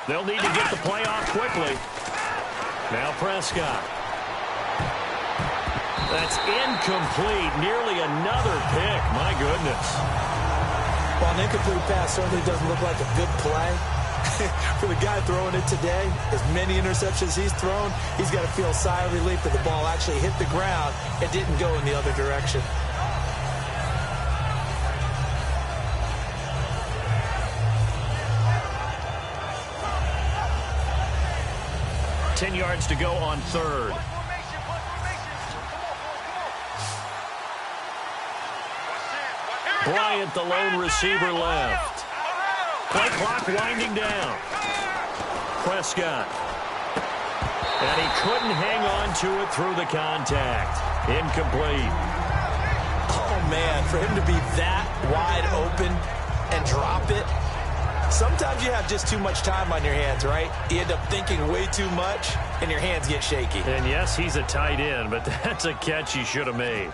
They'll need to get the play off quickly. Now Prescott. That's incomplete. Nearly another pick. My goodness. Well, an incomplete pass certainly doesn't look like a good play. For the guy throwing it today, as many interceptions he's thrown, he's got to feel a sigh of relief that the ball actually hit the ground and didn't go in the other direction. Yards to go on third. Bryant, the lone receiver, left. Play clock winding down. Prescott. And he couldn't hang on to it through the contact. Incomplete. Oh, man, for him to be that wide open and drop it. Sometimes you have just too much time on your hands, right? You end up thinking way too much, and your hands get shaky. And yes, he's a tight end, but that's a catch he should have made.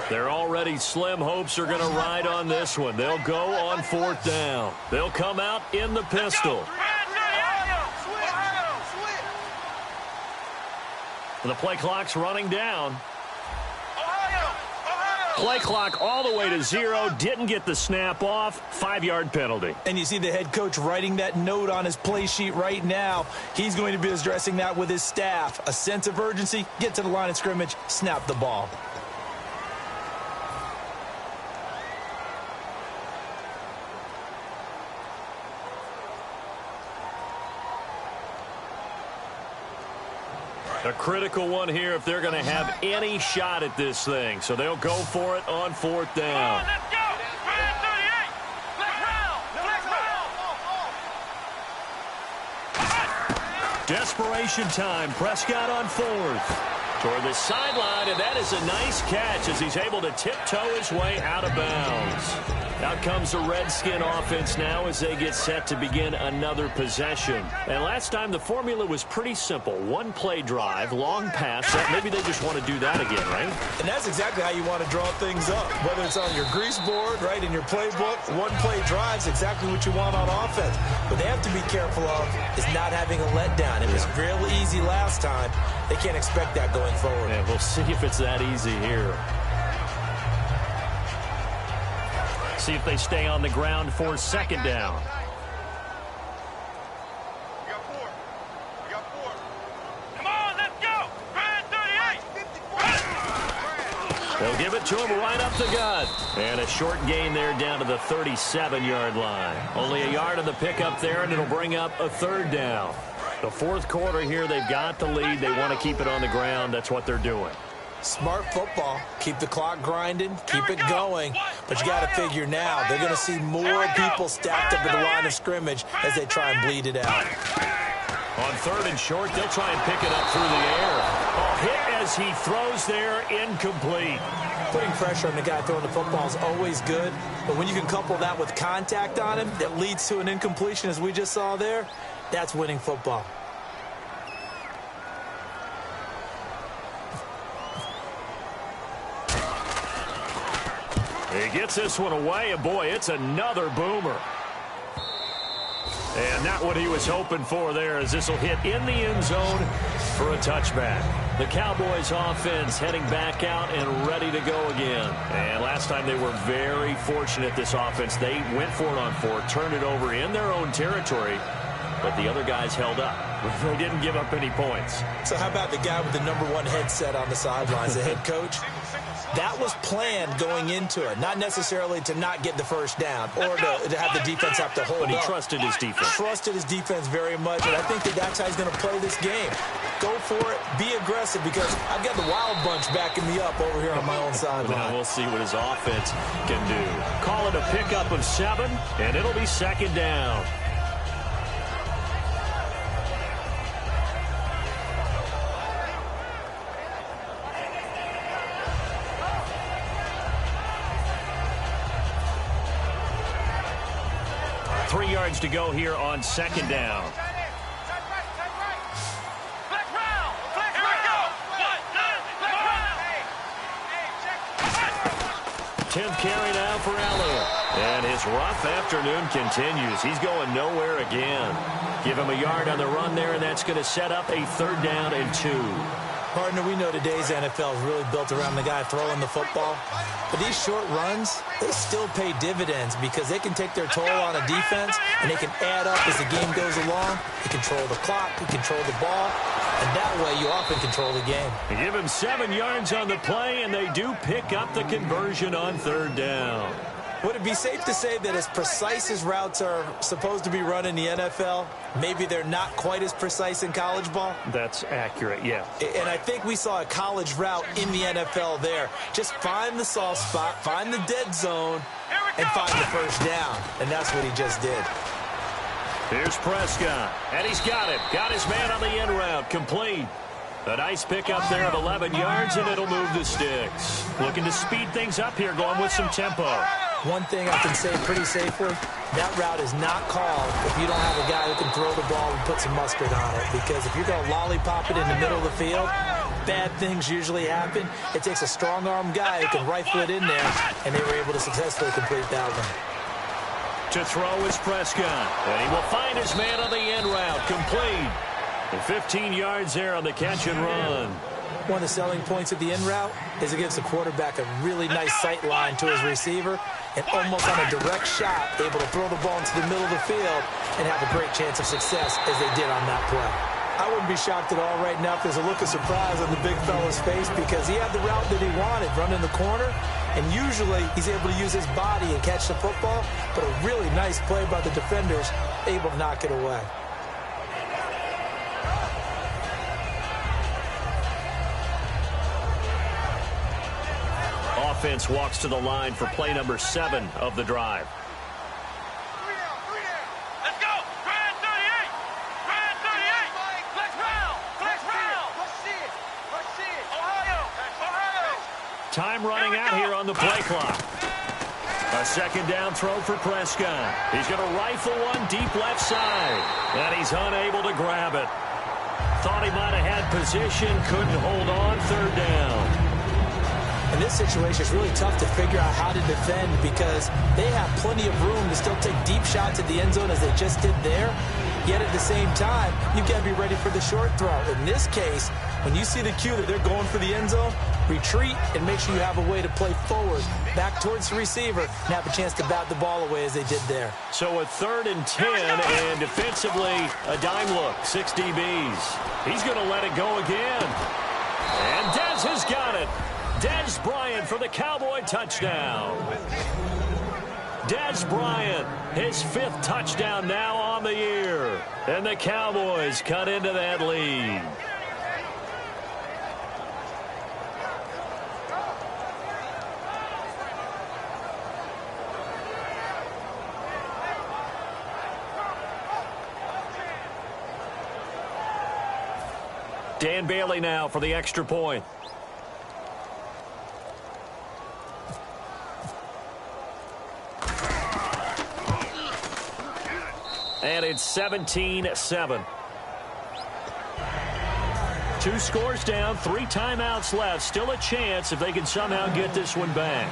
They're already slim hopes are going to ride on this one. They'll go on fourth down. They'll come out in the pistol. The play clock's running down. Play clock all the way to 0. Didn't get the snap off. 5-yard penalty. And you see the head coach writing that note on his play sheet right now. He's going to be addressing that with his staff. A sense of urgency. Get to the line of scrimmage. Snap the ball. A critical one here if they're going to have any shot at this thing. So they'll go for it on fourth down. Desperation time. Prescott on fourth. Toward the sideline, and that is a nice catch as he's able to tiptoe his way out of bounds. Out comes the Redskin offense now as they get set to begin another possession. And last time the formula was pretty simple. One play drive, long pass. Maybe they just want to do that again, right? And that's exactly how you want to draw things up. Whether it's on your grease board, right, in your playbook, one play drive is exactly what you want on offense. What they have to be careful of is not having a letdown. It was real easy last time. They can't expect that going forward. Yeah, we'll see if it's that easy here. See if they stay on the ground for second down. Come on, let's go. 38. They'll give it to him right up the gut. And a short gain there down to the 37-yard line. Only a yard of the pickup there, and it'll bring up a third down. The fourth quarter here, they've got the lead. They want to keep it on the ground. That's what they're doing. Smart football. Keep the clock grinding. Keep it going. But you got to figure now they're going to see more people stacked up at the line of scrimmage as they try and bleed it out. On third and short, they'll try and pick it up through the air. Oh, hit as he throws there, incomplete. Putting pressure on the guy throwing the football is always good. But when you can couple that with contact on him that leads to an incompletion, as we just saw there, that's winning football. He gets this one away, and boy, it's another boomer. And not what he was hoping for there, as this will hit in the end zone for a touchback. The Cowboys offense heading back out and ready to go again. And last time they were very fortunate, this offense. They went for it on fourth, turned it over in their own territory, but the other guys held up. They didn't give up any points. So how about the guy with the #1 headset on the sidelines, the head coach? That was planned going into it, not necessarily to not get the first down or to have the defense have to hold up. But he trusted his defense. Trusted his defense very much, and I think that's how he's going to play this game. Go for it, be aggressive, because I've got the wild bunch backing me up over here on my own sideline. Now we'll see what his offense can do. Call it a pickup of 7, and it'll be second down. 3 yards to go here on second down. 10th carry now for Elliott. And his rough afternoon continues. He's going nowhere again. Give him a yard on the run there, and that's going to set up a 3rd down and 2. Partner, we know today's NFL is really built around the guy throwing the football. But these short runs, they still pay dividends because they can take their toll on a defense, and they can add up as the game goes along. You control the clock, you control the ball, and that way you often control the game. They give him 7 yards on the play, and they do pick up the conversion on 3rd down. Would it be safe to say that as precise as routes are supposed to be run in the NFL, maybe they're not quite as precise in college ball? That's accurate, yeah. And I think we saw a college route in the NFL there. Just find the soft spot, find the dead zone, and find the 1st down. And that's what he just did. Here's Prescott, and he's got it. Got his man on the in route, complete. A nice pickup there of 11 yards, and it'll move the sticks. Looking to speed things up here, going with some tempo. One thing I can say pretty safely, that route is not called if you don't have a guy who can throw the ball and put some mustard on it. Because if you're going to lollipop it in the middle of the field, bad things usually happen. It takes a strong-arm guy who can rifle it in there, and they were able to successfully complete that one. To throw is Prescott, and he will find his man on the in route, complete. And 15 yards there on the catch and run. One of the selling points of the in route is it gives the quarterback a really nice sight line to his receiver and almost on a direct shot able to throw the ball into the middle of the field and have a great chance of success as they did on that play. I wouldn't be shocked at all right now if there's a look of surprise on the big fella's face because he had the route that he wanted, running the corner, and usually he's able to use his body and catch the football, but a really nice play by the defenders, able to knock it away. Offense walks to the line for play number 7 of the drive. Let's go! Grand 38! Grand 38! Flex round! Flex round! Let's see it! Let's see it! Ohio! Ohio! Time running out here on the play clock. A 2nd down throw for Prescott. He's going to rifle one deep left side. And he's unable to grab it. Thought he might have had position, couldn't hold on. 3rd down. In this situation, it's really tough to figure out how to defend because they have plenty of room to still take deep shots at the end zone as they just did there. Yet at the same time, you've got to be ready for the short throw. In this case, when you see the cue that they're going for the end zone, retreat and make sure you have a way to play forward, back towards the receiver, and have a chance to bat the ball away as they did there. So a 3rd and 10, and defensively, a dime look, 6 DBs. He's going to let it go again. And Dez has got it. Dez Bryant for the Cowboy touchdown. Dez Bryant, his 5th touchdown now on the year. And the Cowboys cut into that lead. Dan Bailey now for the extra point. And it's 17-7. 2 scores down, 3 timeouts left. Still a chance if they can somehow get this one back.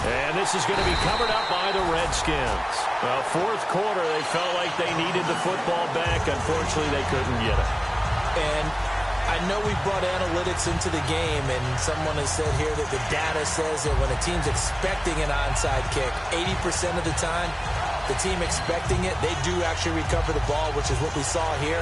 And this is going to be covered up by the Redskins. Well, 4th quarter, they felt like they needed the football back. Unfortunately, they couldn't get it. And I know we brought analytics into the game, and someone has said here that the data says that when a team's expecting an onside kick, 80% of the time, the team expecting it, they do actually recover the ball, which is what we saw here.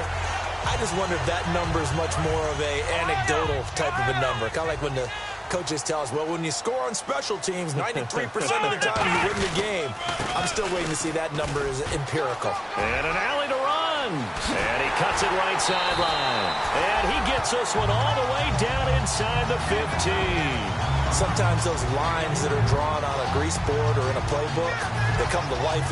I just wonder if that number is much more of a anecdotal type of a number. Kind of like when the coaches tell us, well, when you score on special teams, 93% of the time you win the game. I'm still waiting to see that number is empirical. And an alley to run. And he cuts it right sideline. And he gets this one all the way down inside the 15. Sometimes those lines that are drawn on a grease board or in a playbook, they come to life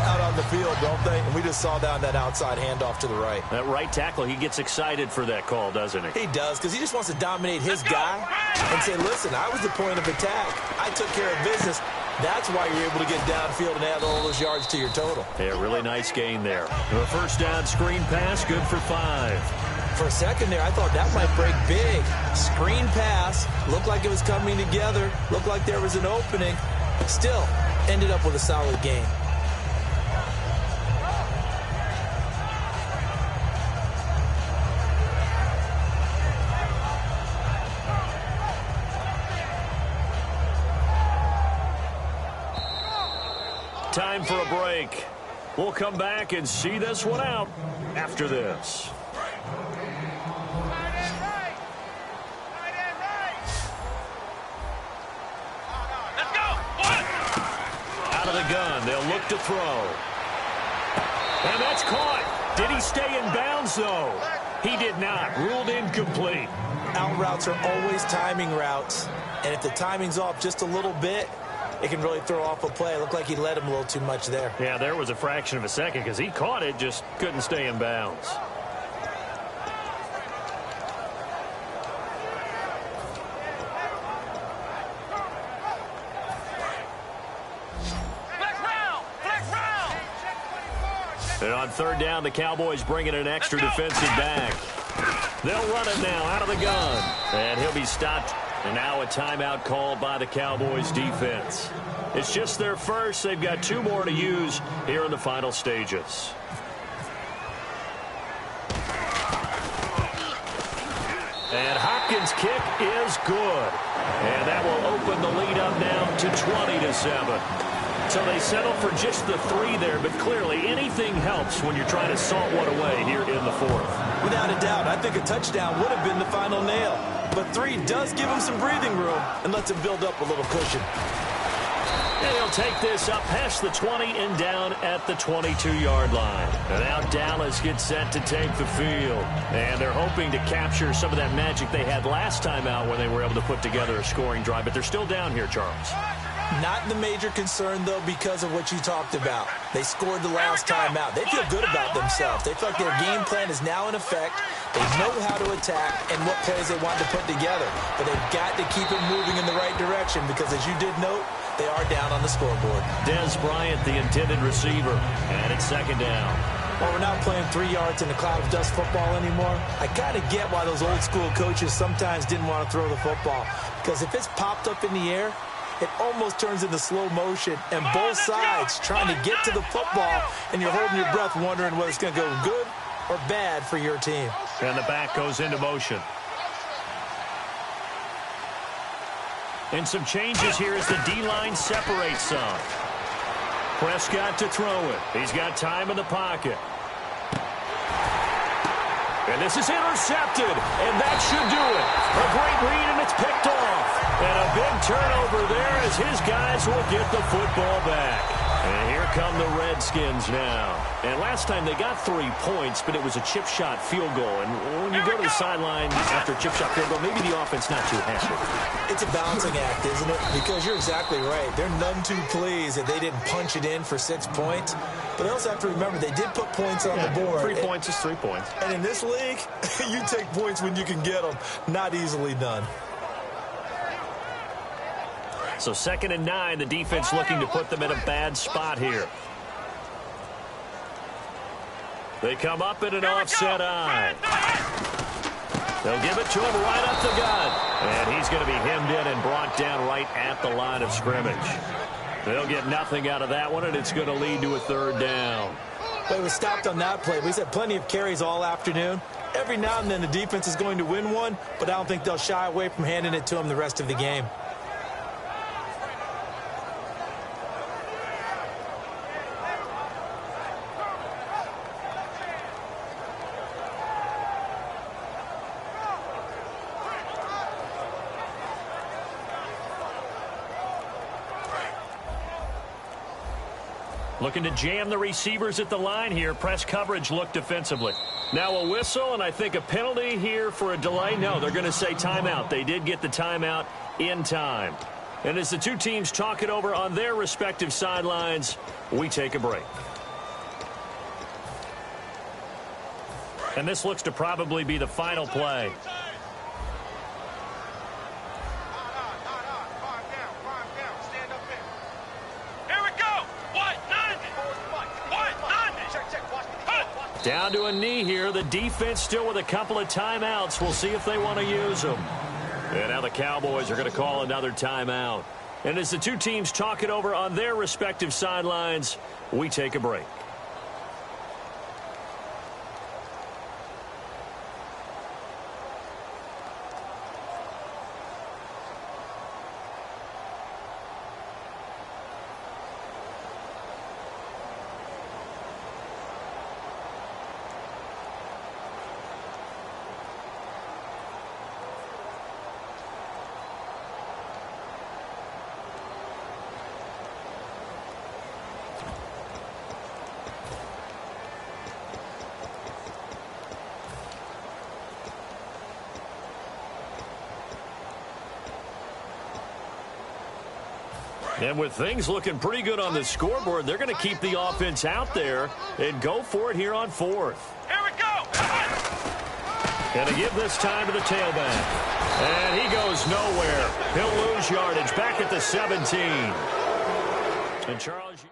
out on the field, don't they? And we just saw that on that outside handoff to the right. That right tackle, he gets excited for that call, doesn't he? He does, because he just wants to dominate his guy and say, listen, I was the point of attack. I took care of business. That's why you're able to get downfield and add all those yards to your total. Yeah, really nice gain there. A first down screen pass, good for 5. For a second there, I thought that might break big. Screen pass, looked like it was coming together, looked like there was an opening. Still, ended up with a solid gain. Time for a break. We'll come back and see this one out after this. Out of the gun, they'll look to throw. And that's caught. Did he stay in bounds, though? He did not. Ruled incomplete. Out routes are always timing routes. And if the timing's off just a little bit, it can really throw off a play. It looked like he led him a little too much there. Yeah, there was a fraction of a second because he caught it, just couldn't stay in bounds. And on third down, the Cowboys bringing an extra defensive back. They'll run it now out of the gun. And he'll be stopped. And now a timeout called by the Cowboys defense. It's just their first. They've got 2 more to use here in the final stages. And Hopkins' kick is good. And that will open the lead up now to 20-7. So they settle for just the 3 there, but clearly anything helps when you're trying to salt one away here in the 4th. Without a doubt, I think a touchdown would have been the final nail. But 3 does give him some breathing room and lets him build up a little cushion. And he'll take this up past the 20 and down at the 22-yard line. And now Dallas gets set to take the field. And they're hoping to capture some of that magic they had last time out when they were able to put together a scoring drive. But they're still down here, Charles. Not the major concern, though, because of what you talked about. They scored the last time out. They feel good about themselves. They feel like their game plan is now in effect. They know how to attack and what plays they want to put together. But they've got to keep it moving in the right direction because, as you did note, they are down on the scoreboard. Des Bryant, the intended receiver, and it's second down. While we're not playing 3 yards in a cloud of dust football anymore, I kind of get why those old-school coaches sometimes didn't want to throw the football. Because if it's popped up in the air, it almost turns into slow motion, and both sides trying to get to the football, and you're holding your breath wondering whether it's going to go good or bad for your team. And the back goes into motion. And some changes here as the D-line separates some. Prescott to throw it. He's got time in the pocket. And this is intercepted, and that should do it. A great read, and it's picked off. And a big turnover there as his guys will get the football back. And here come the Redskins now. And last time they got 3 points, but it was a chip shot field goal. And when you go to the sideline after a chip shot field goal, maybe the offense not too happy. It's a balancing act, isn't it? Because you're exactly right. They're none too pleased that they didn't punch it in for 6 points. But they also have to remember they did put points on the board. 3 points is 3 points. And in this league, you take points when you can get them. Not easily done. So 2nd and 9, the defense looking to put them in a bad spot here. They come up in an offset eye. They'll give it to him right up the gut. And he's going to be hemmed in and brought down right at the line of scrimmage. They'll get nothing out of that one, and it's going to lead to a 3rd down. But it was stopped on that play. We've had plenty of carries all afternoon. Every now and then the defense is going to win one, but I don't think they'll shy away from handing it to them the rest of the game. Looking to jam the receivers at the line here. Press coverage look defensively. Now a whistle, and I think a penalty here for a delay. No, they're going to say timeout. They did get the timeout in time. And as the two teams talk it over on their respective sidelines, we take a break. And this looks to probably be the final play. Down to a knee here. The defense still with a couple of timeouts. We'll see if they want to use them. And now the Cowboys are going to call another timeout. And as the two teams talk it over on their respective sidelines, we take a break. And with things looking pretty good on the scoreboard, they're going to keep the offense out there and go for it here on fourth. Here we go. And to give this time to the tailback. And he goes nowhere. He'll lose yardage back at the 17. And Charles...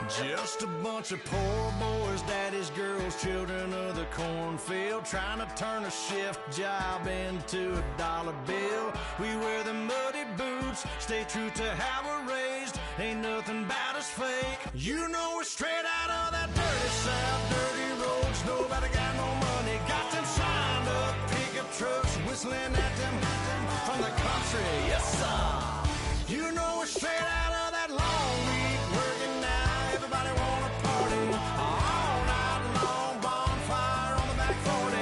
Just a bunch of poor boys, daddy's girls, children of the cornfield, trying to turn a shift job into a dollar bill. We wear the muddy boots, stay true to how we're raised, ain't nothing about us fake. You know we're straight out of that dirty south, dirty roads, nobody got no money, got them signed up, pickup trucks, whistling at them from the country, yes sir. You know we're straight out of that long week, working now. Everybody wanna party all night long, bonfire on the back 40,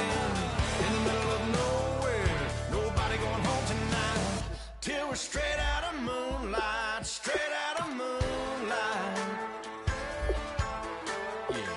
in the middle of nowhere, nobody going home tonight, till we're straight out of moonlight, straight out of moonlight, yeah.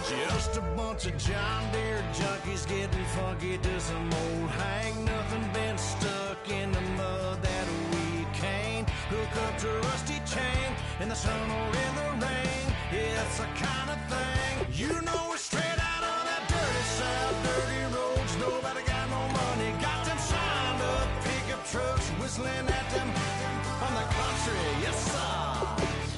Just a bunch of John Deere junkies getting funky to some old hang, nothing been stuck in the mud that we can't hook up to a rusty chain in the sun or in the rain. Yeah, it's the kind of thing. You know we're straight out of that dirty south, dirty roads, nobody got no money, got them signed up, pickup trucks, whistling at them from the country, yes sir.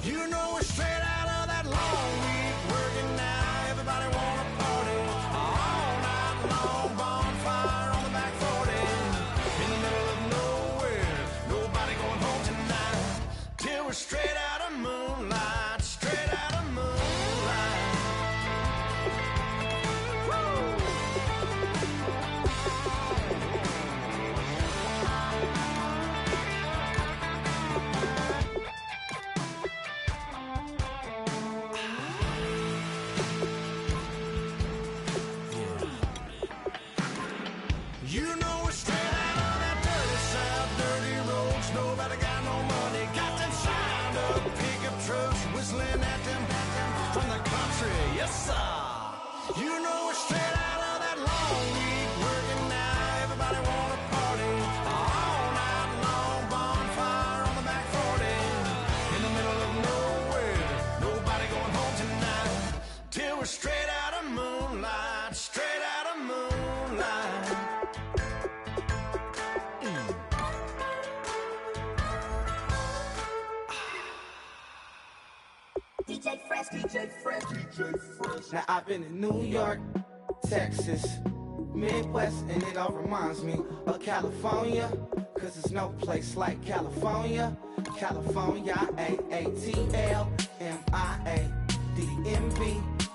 You know we're straight out of that long week, working now, everybody wanna party all night long, bonfire on the back 40, in the middle of nowhere, nobody going home tonight, till we're straight out of moonlight, straight out of moonlight. Woo! You know we're straight out of that dirty south, dirty roads, nobody got no money, got them signed up, pickup trucks, whistling at them from the country, yes sir. You know we're straight out of that long week, working now, everybody wanna party all night long, bonfire on the back 40, in the middle of nowhere, nobody going home tonight, till we're straight out of moonlight, straight out of moonlight. DJ Fresh, DJ Fresh, DJ Fresh. Now I've been in New York, Texas, Midwest, and it all reminds me of California, cause there's no place like California. California, A-A-T-L-M-I-A-D-M-B,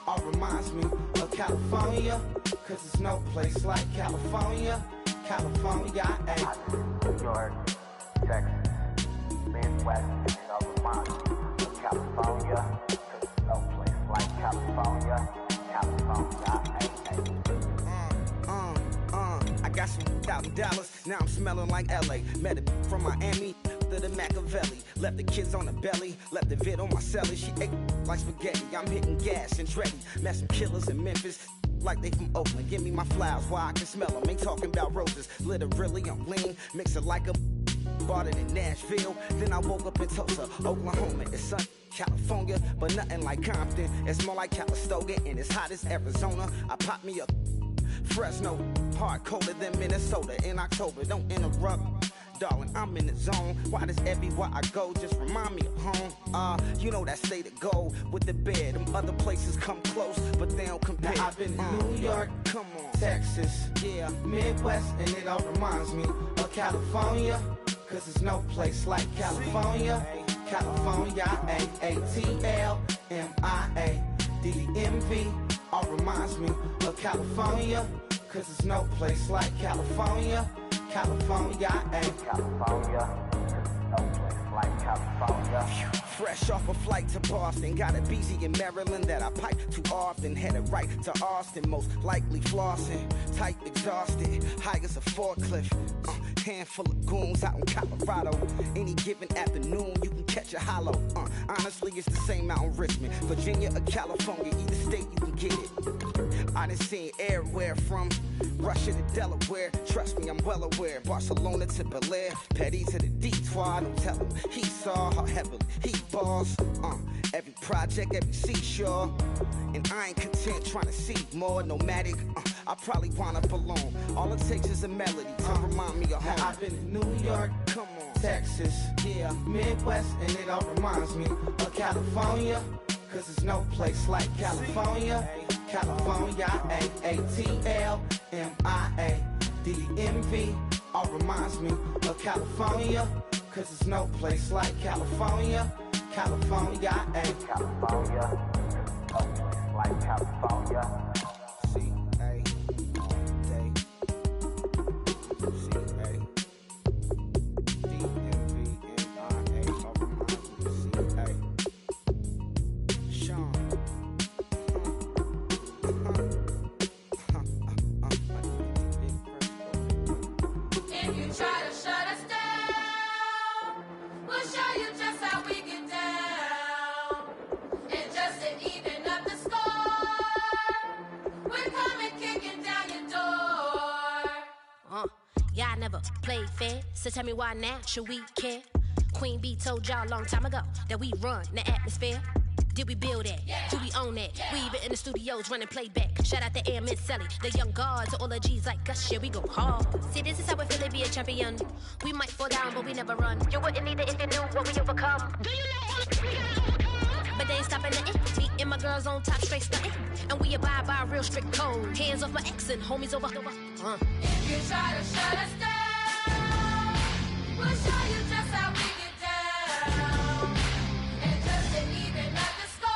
all reminds me of California, cause there's no place like California. California, New York, Texas, Midwest, and it all reminds me of California, 'cause California, I got some $1,000, now I'm smelling like LA. Met it from Miami to the Machiavelli. Left the kids on the belly, left the vid on my celly. She ate like spaghetti, I'm hitting gas and Dreddy. Met some killers in Memphis, like they from Oakland. Give me my flowers while I can smell them. Ain't talking about roses, literally I'm lean. Mix it like a bought it in Nashville. Then I woke up in Tulsa, Oklahoma. It's sunny, California, but nothing like Compton. It's more like Calistoga, and it's hot as Arizona. I pop me a Fresno, hard colder than Minnesota in October. Don't interrupt, darling, I'm in the zone. Why does everywhere I go just remind me of home? You know that state of gold with the bed. Them other places come close, but they don't compare. Now I've been in New York, come on, Texas, yeah, Midwest, and it all reminds me of California. Cause there's no place like California. California, A-A-T-L-M-I-A-D-D-M-V. All reminds me of California. Cause there's no place like California. California, California. No place like California. Fresh off a flight to Boston. Got a BZ in Maryland that I pipe too often. Headed right to Austin, most likely flossing. Tight, exhausted, high as a forklift. Handful of goons out in Colorado. Any given afternoon, you can catch a hollow. Honestly, it's the same out in Richmond, Virginia or California. Either state, you can get it. I done seen everywhere from Russia to Delaware. Trust me, I'm well aware. Barcelona to Bel Air, Petty to the Detroit. Don't tell him he saw how heavily he balls. Every project, every seashore. And I ain't content trying to see more. Nomadic, I probably wanna belong. All it takes is a melody to remind me of home. I've been in New York, come on, Texas, yeah, Midwest, and it all reminds me of California. Cause there's no place like California. California, A-A-T-L-M-I-A-D-D-M-V. All reminds me of California. Cause there's no place like California. California, California. No place like California. C-A, all day. C-A, D-M-V-M-I-A. All reminds me of C-A. Sean. If you try to shut us down, we'll show you just how we get down. And just to even up the score, we're coming kicking down your door. Y'all never played fair, so tell me why now should we care? Queen B told y'all a long time ago that we run the atmosphere. Did we build that? Yeah. Do we own that? Yeah. We even in the studios running playback. Shout out to Miss Sally, the young guard, to all the G's like us. Yeah, we go hard. See, this is how we feel to be a champion. We might fall down, but we never run. You wouldn't need it if you knew what we overcome. Do you know all we gotta overcome? But they ain't stopping nothing. Me and my girls on top, straight stunting. And we abide by a real strict code. Hands off my ex and homies over. If you try to shut us down, we'll show you just how we get down. And just to even up the score,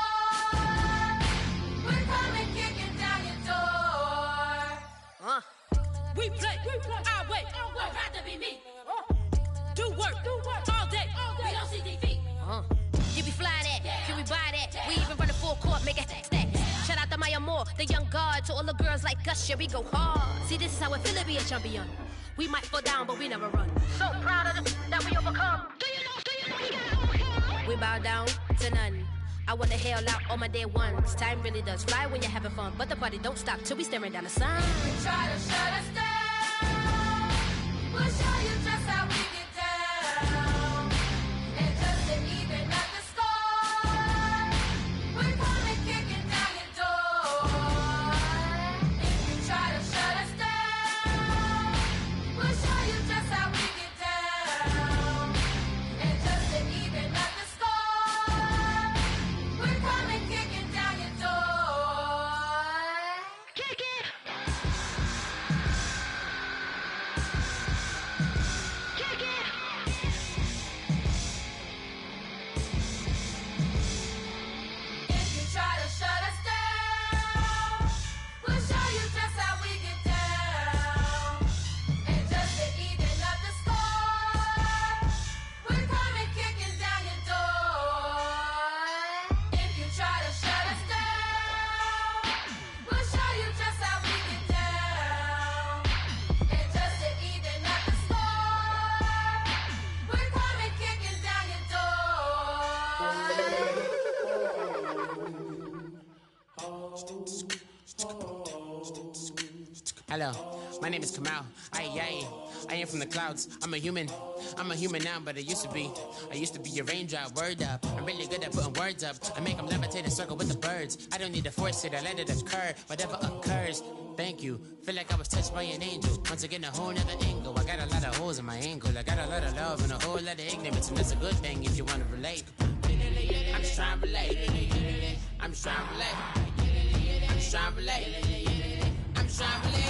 we're coming kicking down your door. We play our way. Would rather be me. Do work all day. We don't see defeat. Did we fly that? Can we buy that? We even run a full court, make it stack. Shout out to Maya Moore, the young guard, to all the girls like us. Yeah, we go hard. See, this is how it feel to be a champion. We might fall down, but we never run. So proud of that we overcome. Do you know we gotta overcome? We bow down to none. I wanna hail out all my day ones. Time really does fly when you're having fun, but the party don't stop till we staring down the sun. You try to shut us down, we'll show you just how we get down. And just to even up the score, we're coming kicking down your door. If you try to shut us down, we'll show you just how we get down. And just to even up the score, we're coming kicking down your door. Kick it! Hello, my name is Kamal. I am from the clouds. I'm a human now, but I used to be a raindrop. Word up, I'm really good at putting words up. I make them levitate and circle with the birds. I don't need to force it, I let it occur. Whatever occurs, thank you. Feel like I was touched by an angel. Once again, a whole nother angle. I got a lot of holes in my angle. I got a lot of love and a whole lot of ignorance, and that's a good thing if you want to relate. I'm just trying to relate. I'm just trying to relate. I'm just trying to relate. I'm just trying to relate.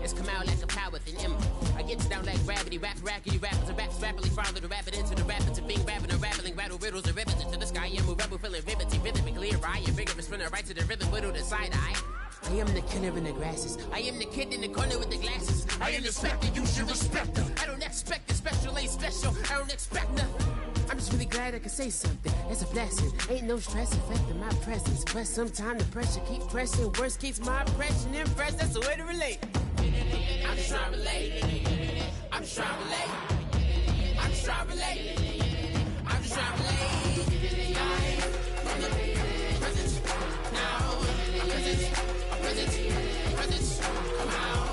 It's come out like a power with an M. I get down like gravity, rackety rappers and raps rapidly follow the rapid into the rapids of being rapping and rattling, rattle riddles and rivets into the sky. I'm a rebel feeling riveting, rhythmically right, and vigorous spinner right to the rhythm, widow the side eye. I am the killer in the grasses. I am the kid in the corner with the glasses. I am the spectre, you should respect them. I don't expect the special, ain't special. I don't expect nothing. I'm just really glad I can say something. It's a blessing. Ain't no stress affecting my presence. But sometimes the pressure keep pressing. Worst keeps my impression impressed. That's the way to relate. I'm just trying to relate. I'm just trying to relate. I'm just trying to relate. I'm just trying to relate. From the present now. Present. Come out.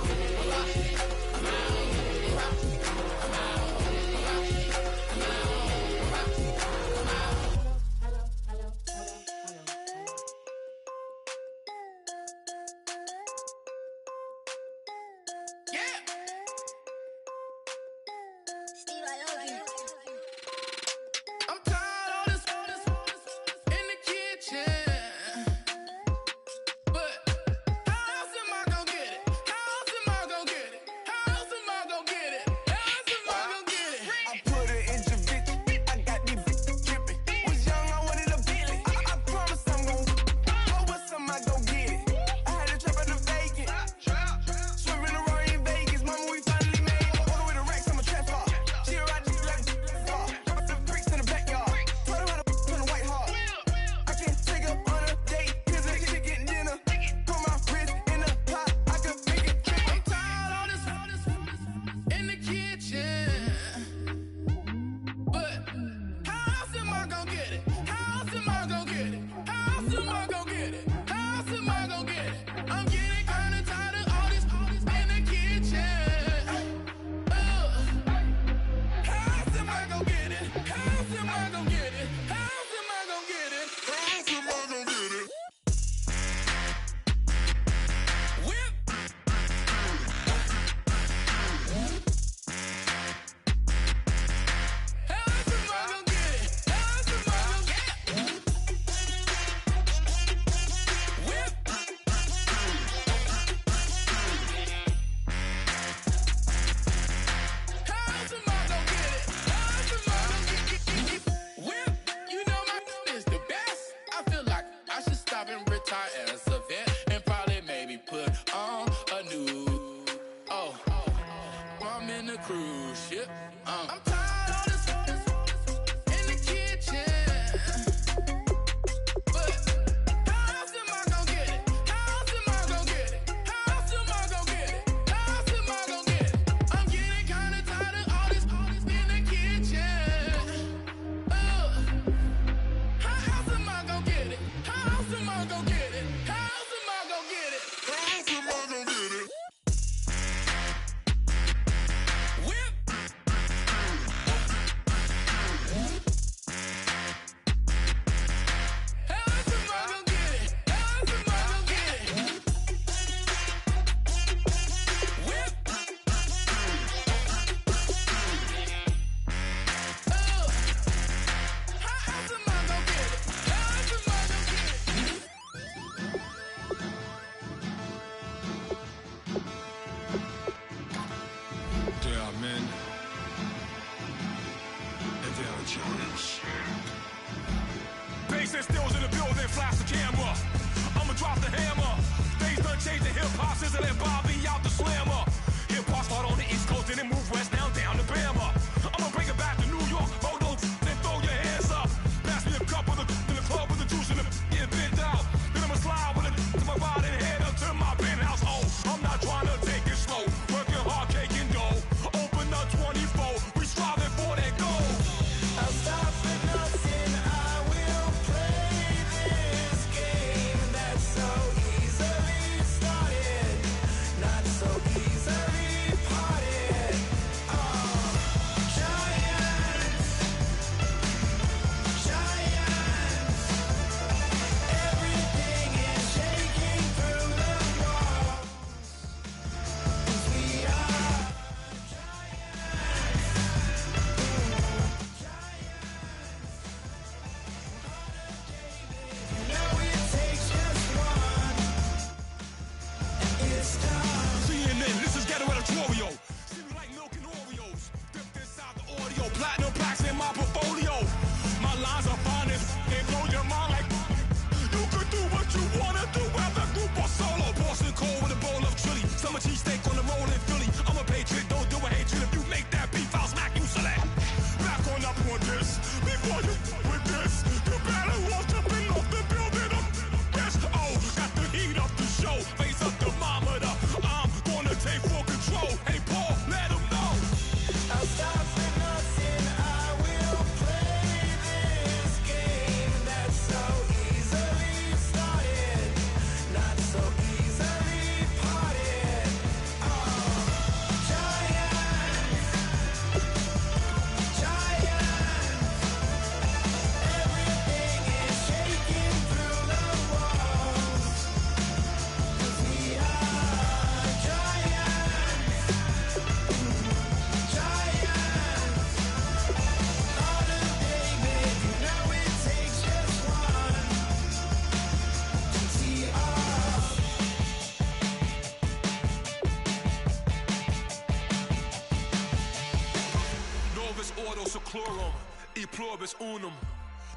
Deplorum, e pluribus unum.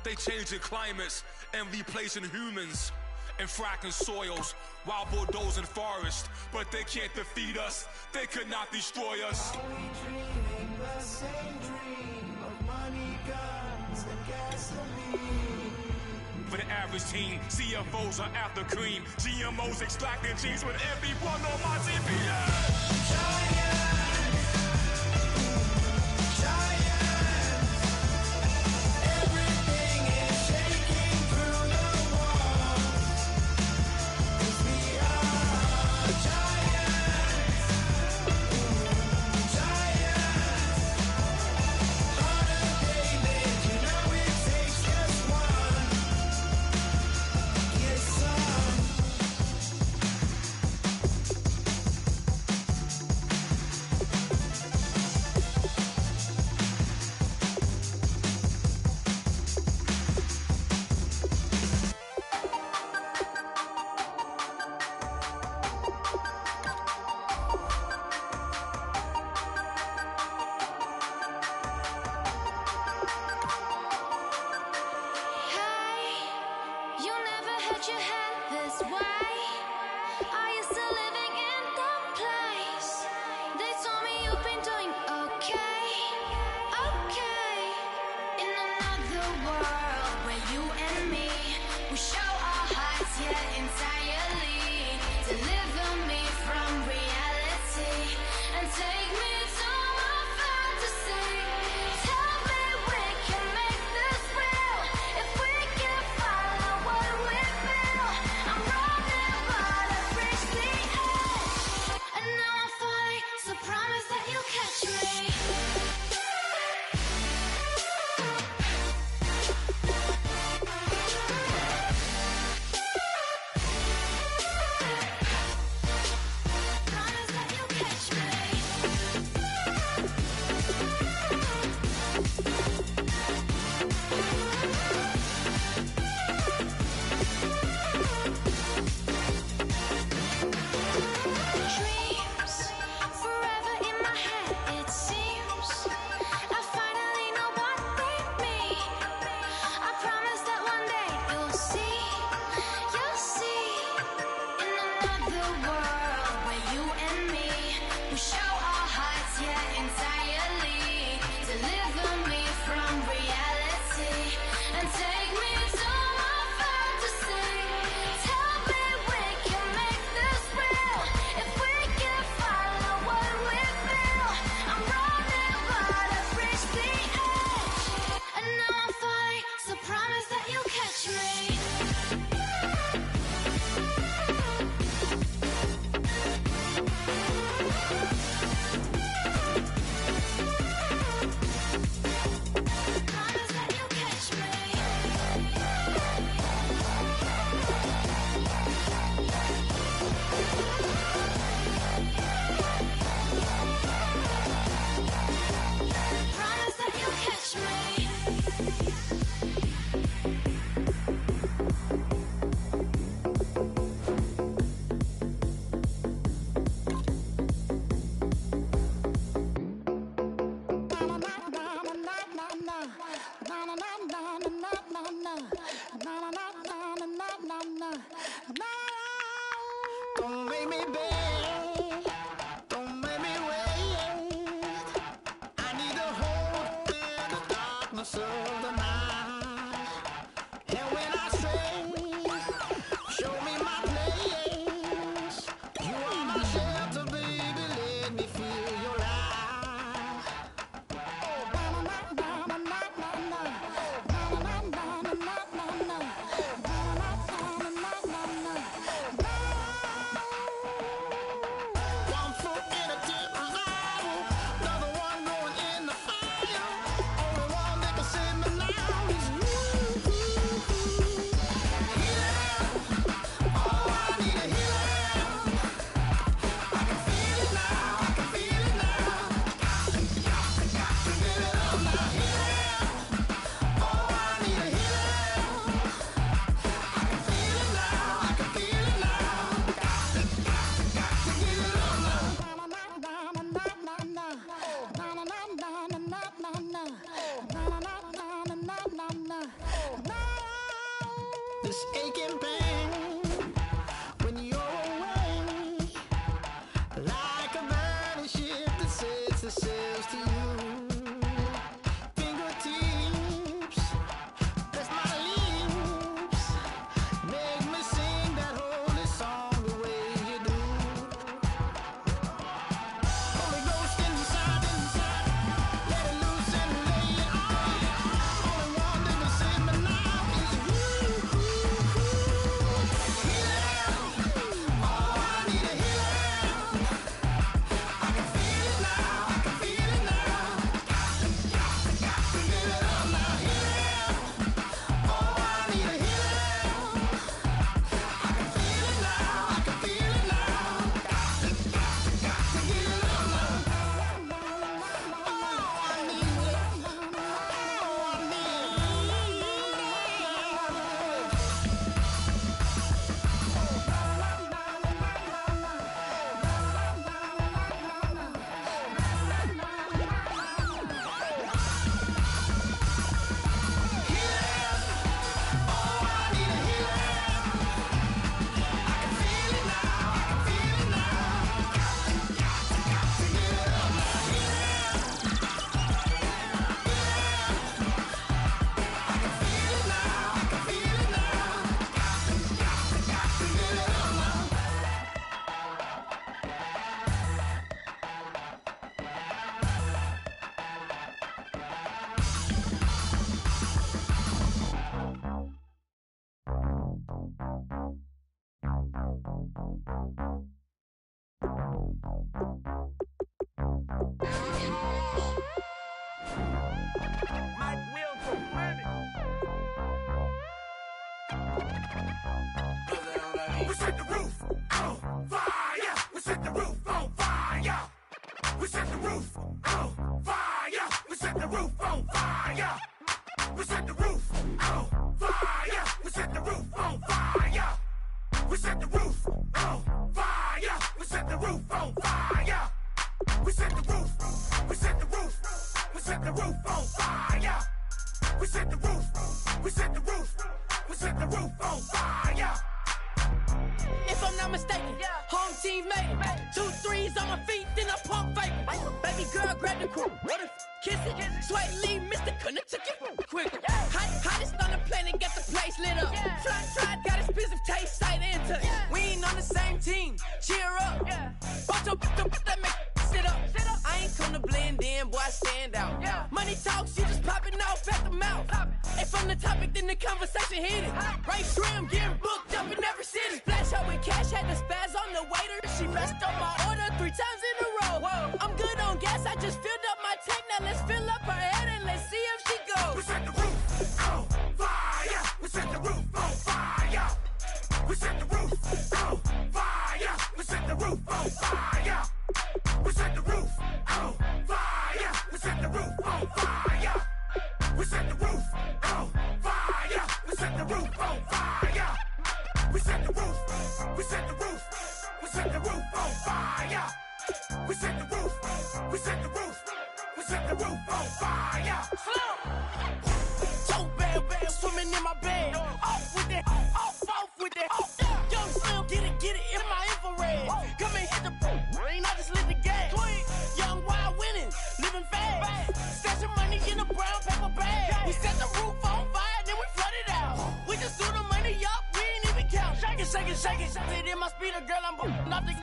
They changing climates and replacing humans and fracking soils while bulldozing forests. But they can't defeat us, they could not destroy us. Are we dreaming the same dream of money, guns, and gasoline? For the average teen, CFOs are after cream. GMOs extracting genes with everyone on my TV. Everything is shaking through the walls. 'Cause we are giants. Heart of David, you know it takes just one. Get some. We set the roof on fire. We set the roof on fire. We set the roof on fire. We set the roof on fire. We set the roof on fire. We set the roof on fire. We set the roof on fire. We set the roof on fire. We set the roof. We set the roof. We set the roof on fire. We set the roof. We set the roof. We set the roof on fire. If I'm not mistaken, home team made it. 2 3s on my feet, then I pump fake. Baby girl, grab the crew. What if kiss it? Sweat leave, Mr. Couldn't took it quick. Hottest on the planet, got the place lit up. Fly, got expensive taste, sight and touch. We ain't on the same team. Cheer up. That make sit up. I ain't come to blend in, boy, I stand out. Money talks, you just popping off at the mouth. If I'm the topic, then the conversation heated. Ray Shrimp getting booked up in every city. Flash out with cash, had the spaz on the waiter. She messed up my order 3 times in a row. I'm good on gas, I just filled up my tank. Now let's fill up her head and let's see if she goes. We set the roof on fire. We set the roof on fire. We set the roof on fire. We set the roof on fire. We set the roof on fire. We set the roof on fire. We set the roof on fire. We set the roof on fire. We set the roof. We set the roof. We set the roof on fire. We set the roof. We set the roof. We set the roof on fire. So bad, swimming in my bed. Off with that, off with that. Young Slim, get it in my infrared. Come and hit the rain, I just lit the gas. Young wild winning, living fast. Stashing money in a brown paper bag. We set the roof on fire, then we flood it out. We just threw the money up, we ain't even count. Shake it. It in my speeder, girl, I'm nothing.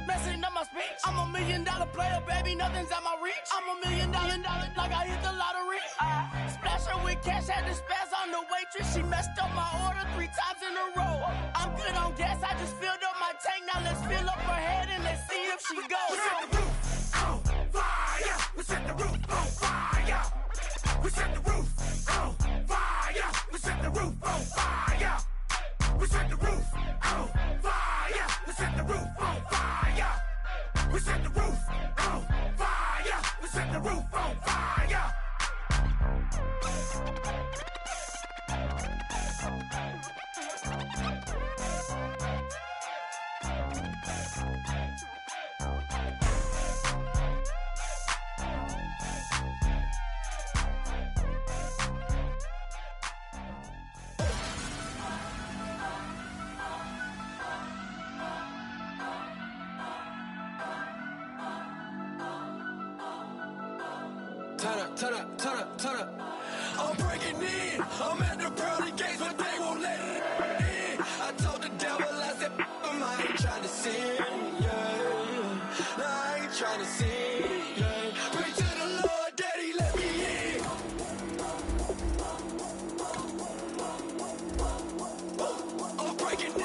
Messing up my speech. I'm $1 million player, baby, nothing's out my reach. I'm $1 million, like I hit the lottery. Splash her with cash, had the spaz on the waitress. She messed up my order 3 times in a row. I'm good on gas, I just filled up my tank. Now let's fill up her head and let's see if she goes. We set the roof on fire. We set the roof on fire. We set the roof on fire. We set the roof on fire. We set the roof on fire. We set the roof on fire. We set the roof on fire. We set the roof on fire. Turn up. I'm breaking in. I'm at the pearly gates, but they won't let it in. I told the devil, I said, I ain't trying to sin, yeah. No, I ain't trying to sin, yeah. Pray to the Lord, Daddy, let me in. I'm breaking in.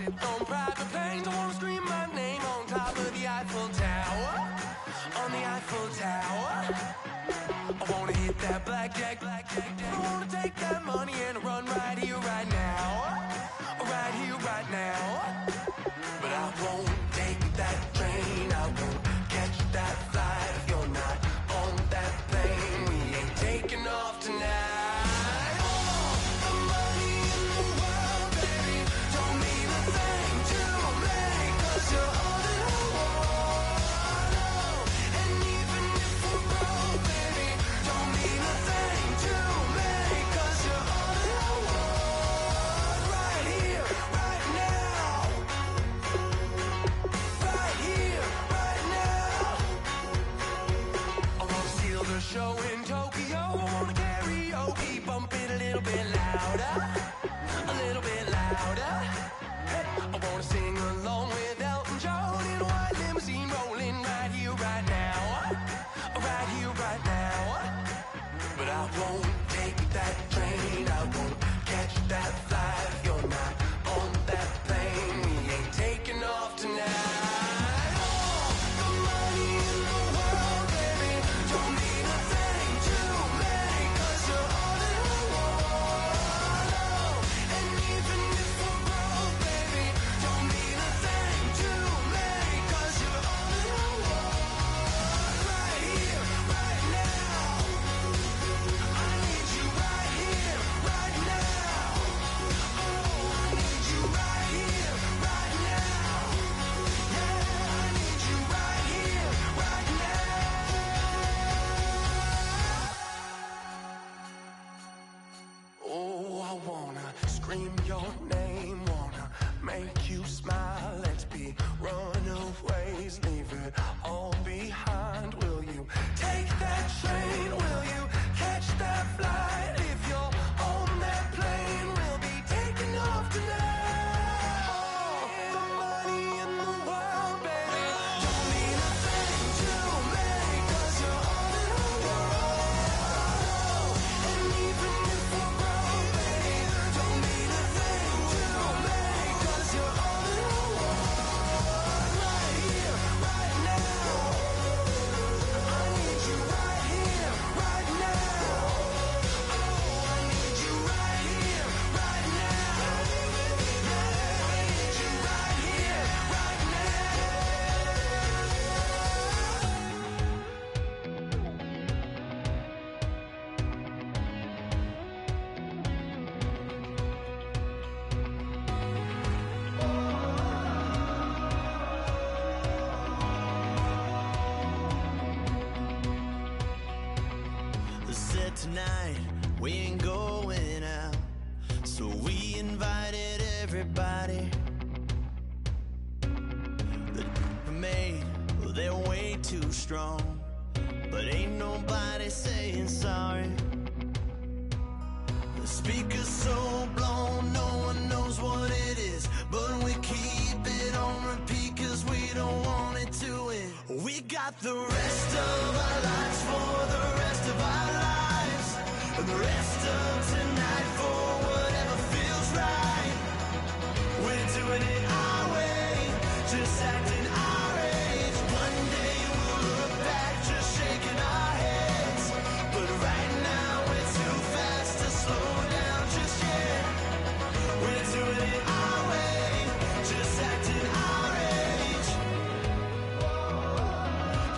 on private planes. I wanna scream my name on top of the Eiffel Tower. On the Eiffel Tower. I wanna hit that blackjack. I wanna take that money and run right here, right now. Right here, right now. But I won't take that train. I won't catch that flight if you're not on that plane. We ain't taking off tonight. All the money in the world, baby, don't mean a thing to me, 'cause you're all that I want. Oh, and even if we're broke, baby, don't mean a thing to me, 'cause you're all that I want. Right here, right now. Right here, right now. I wanna steal the show in Tokyo. I wanna karaoke, bump it a little bit louder. A little bit louder. Hey, I wanna sing along with Elton John in a white limousine rolling right here, right now. Right here, right now. But I won't take that train. I won't catch that flight if you're not on that plane. We ain't taking off tonight. All the money in the world, baby, don't mean a thing to me, 'cause you're all that I want. Oh, and even if we're broke, baby, don't mean a thing to me, 'cause you're all that I want. Right here, right now. I need you right here, right now. Oh, I need you right here, right now. Yeah, I need you right here, right now. Oh, I wanna scream your name, wanna make you smile. Let's be runaways, leave it all behind. Will you take that train? Will you catch that flight? If you're on that plane, we'll be taking off tonight. All the money in the world, baby, don't mean a thing to me, 'cause you're all that I want. And even if we're broke, baby, don't mean a thing to me, 'cause you're all that I want. Right here, right now. I need you right here, right now. Oh, I need you right here, right now. Yeah, I need you right here, right Said tonight we ain't going out, so we invited everybody. The we made, well, they're way too strong, but ain't nobody saying sorry. The speaker's so blown, no one knows what it is, but we keep it on repeat 'cause we don't want it to end. We got the rest of our lives for the rest of our lives, and the rest of tonight for whatever feels right. We're doing it our way, just acting our age. One day we'll look back, just shaking our heads, but right now we're too fast to slow down just yet. We're doing it our way, just acting our age.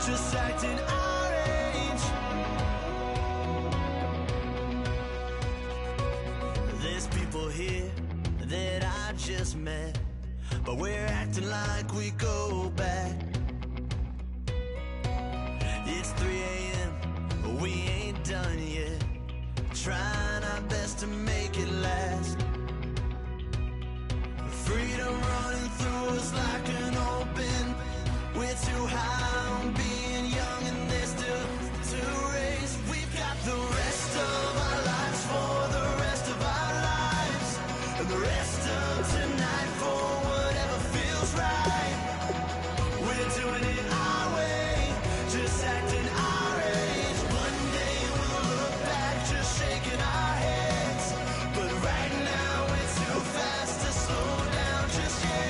Just acting our age. There's people here that I just met, but we're acting like we go back. It's 3 a.m., but we ain't done yet, trying our best to make it last. Freedom running through us like an open. We're too high on being young, and there's still to raise. We've got the rest of our lives for the rest of our lives, and the rest of tonight for whatever feels right. We're doing it our way, just acting our age. One day we'll look back, just shaking our heads, but right now we're too fast to slow down just yet.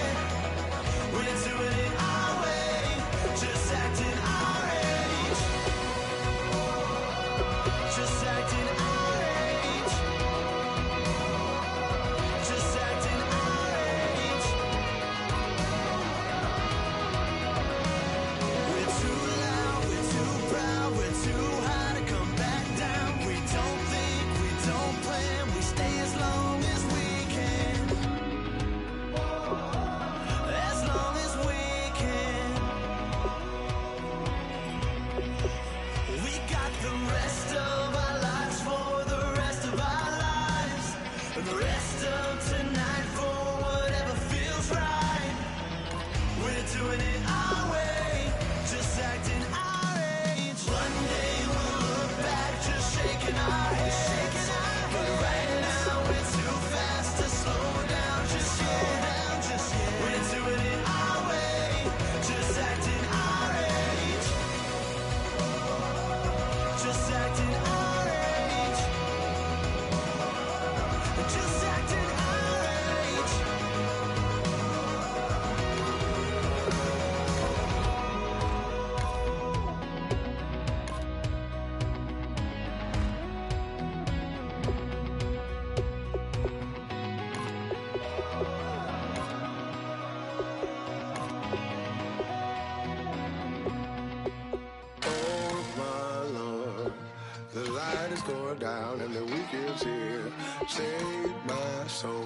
down and the week is here. Save my soul.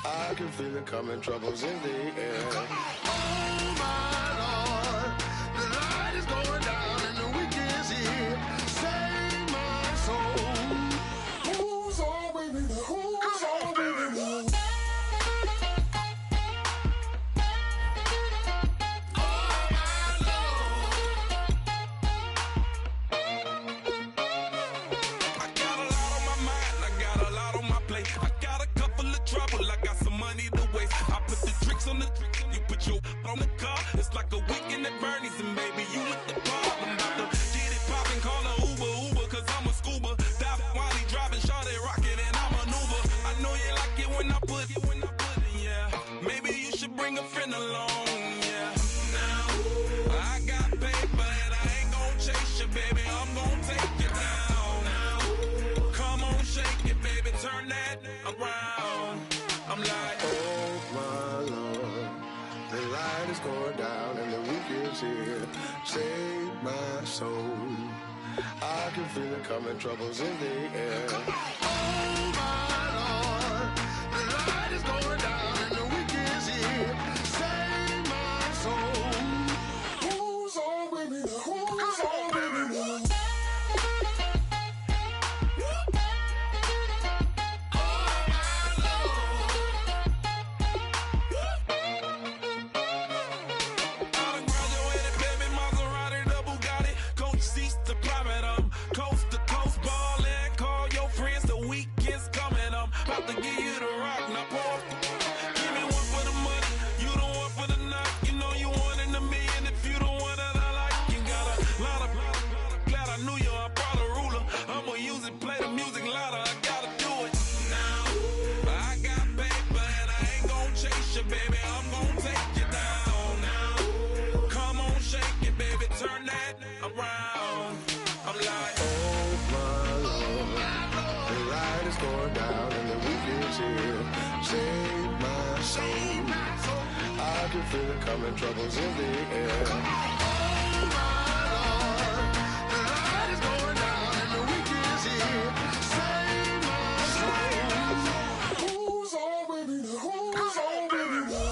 I can feel it coming, troubles in the air. Oh my Lord, the light is going down and the week is here. Save my soul. Who's all with me? Who's all with me? On the car, it's like a weekend at Bernie's, and baby, you look the part. I'm about to get it poppin', call a Uber, cause I'm a scuba. Dive while he driving, shawty rockin', and I maneuver. I know you like it when I put it, yeah. Maybe you should bring a friend along, yeah. Now, I got paper, and I ain't gon' chase you, baby, I'm gon' take you down. Now, come on, shake it, baby, turn that around. I'm like, oh my Lord, the light is going down and the week is here. Save my soul. I can feel it coming, troubles in the air. Oh my Lord, the light is going down and the week is here. Save my soul. Who's all with me? Who's all with me? Save my soul. I can feel it coming, troubles in the air. Oh my Lord, the light is going down and the week is here. Save my soul. Who's all with me? Who's all with me?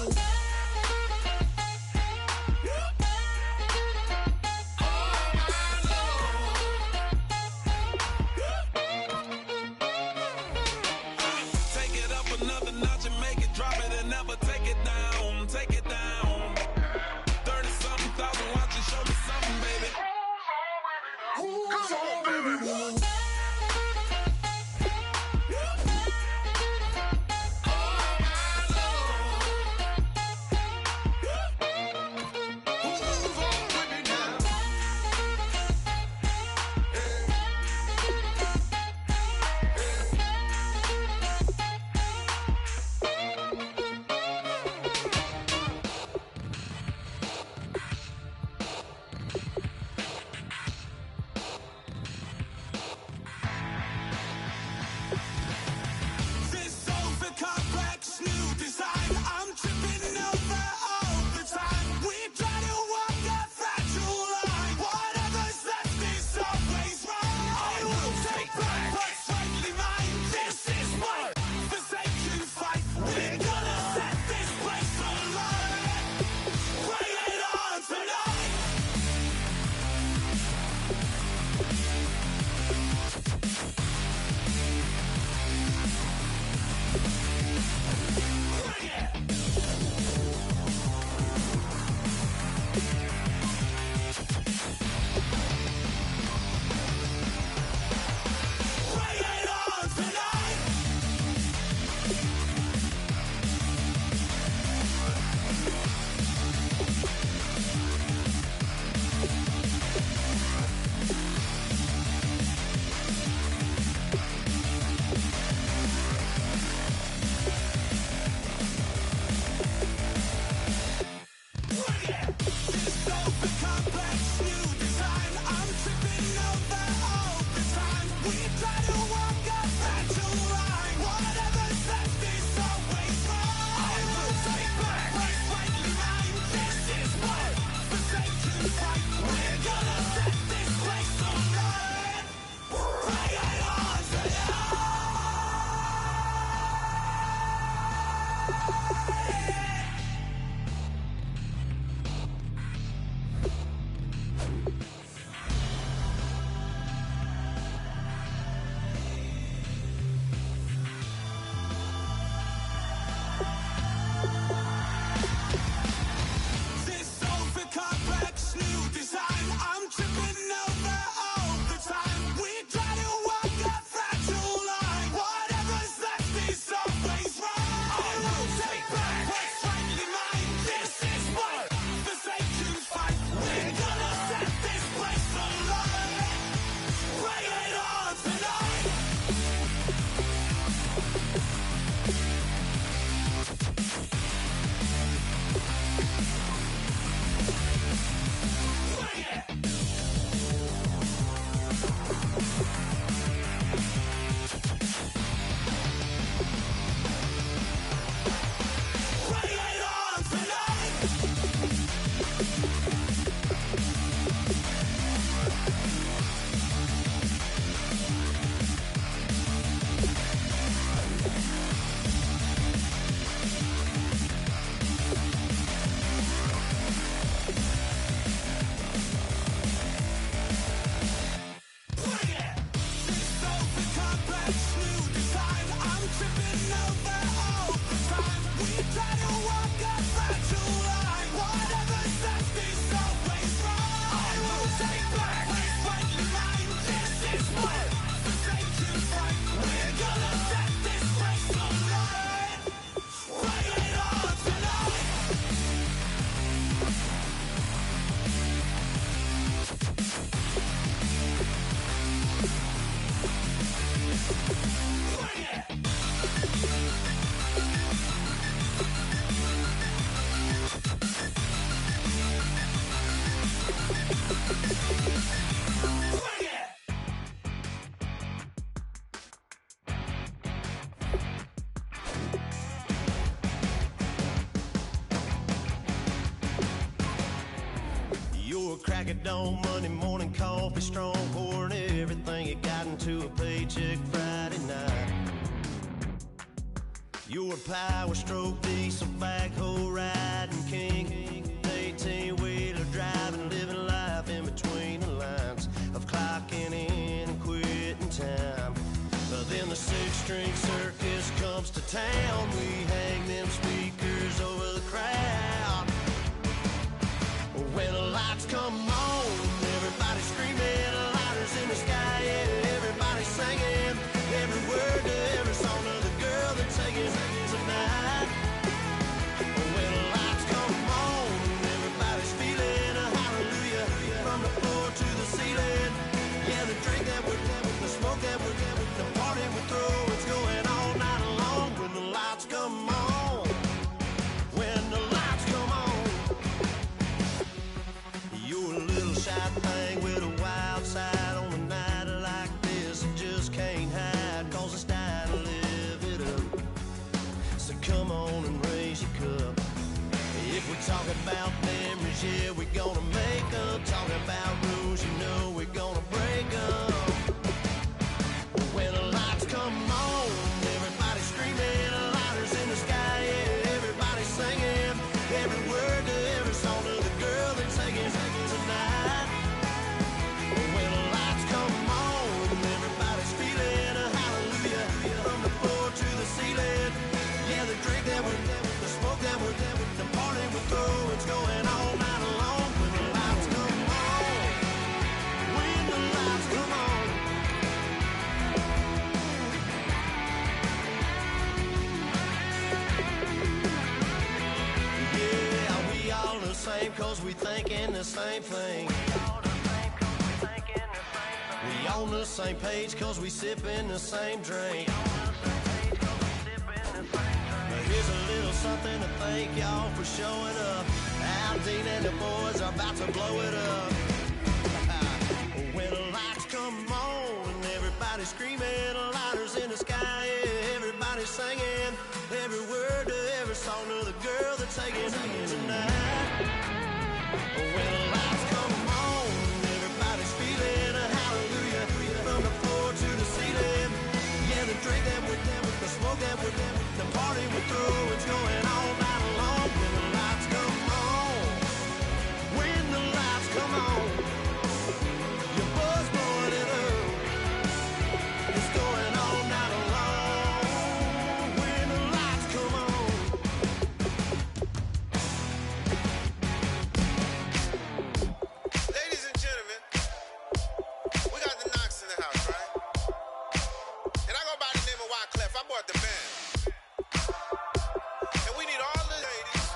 Drop it and never take it down, take it down. 30-something thousand You're cracking dawn, Monday morning coffee strong, pouring everything you got into a paycheck Friday night. You're a power stroke, diesel backhoe riding king, 18-wheeler driving, living life in between the lines of clocking in and quitting time. But then the six-string circus comes to town. We hang them speakers over the crowd. When the lights come on, everybody screaming, lighters in the sky, yeah, everybody singing every word to every song of the girl they're taking tonight. When the lights come on, everybody's feeling a hallelujah from the floor to the ceiling. Yeah, the drink that we're the smoke that we're the party we throw, it's going all night long. When the lights come on, when the lights come on. You're a little shy thing with a wild side on a night like this. You just can't hide, cause it's time to live it up. So come on and raise your cup. If we're talking about memories, yeah, we're gonna make up. Talking about rules, you know we're gonna break up. When the lights come on, everybody screaming, lighters in the sky, yeah, everybody singing every word to every song of the girl they're taking tonight. When the lights come on, everybody's feeling a hallelujah from the floor to the ceiling. Yeah, the drink that we're the smoke that we're the party we throw, it's going all night long. When the lights come on, when the lights come on. Yeah, we all the same cause we thinking the same thing. We on the same page cause we sipping the same drink. Now here's a little something to thank y'all for showing up. Aldine and the boys are about to blow it up. When the lights come on and everybody's screaming, lighters in the sky, yeah, everybody's singing every word to every song of the girl they're taking tonight. When the lights come on, everybody's feeling a hallelujah from the floor to the ceiling. Yeah, the drink that we're the smoke that we're the party we throw, it's going all night long. When the lights come on, when the lights come on, your buzz blowing it up, it's going all night long. When the lights come on. Ladies and gentlemen, we got the Knox in the house, right? And I go by the name of Wyclef. I bought the band. And we need all the ladies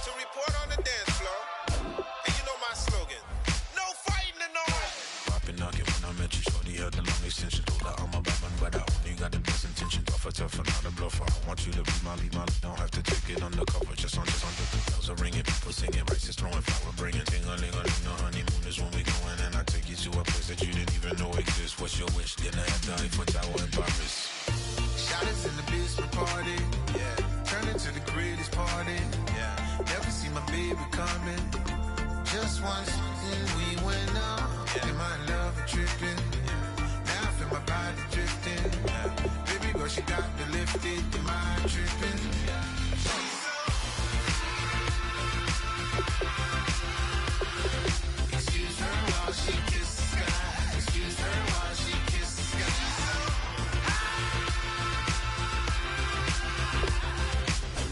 to report on the dance floor. And you know my slogan, no fighting in no way. Poppin' nugget when I met you, shorty had the long extension. Told her I'm a bad man, but I only got the best intention. Tough and not a bluffer. I want you to be my lead, don't have to take it undercover. Just under the bells are ringing, people singing, rices throwing, flower bringing. Ting-a-ling-a-ling, the honeymoon is when we going, and I take you to a place that you didn't even know exists. What's your wish? Dinner at the Eiffel Tower in Paris. Shot us in the basement party, yeah. Turn into the greatest party, yeah. Never see my baby coming. Just once, and we went up. Yeah. And my love a tripping, yeah. Now I feel my body drifting, yeah. Baby girl, she got me lifted, am I tripping? Yeah. Excuse her while she kisses the sky. Excuse her while she kisses the sky.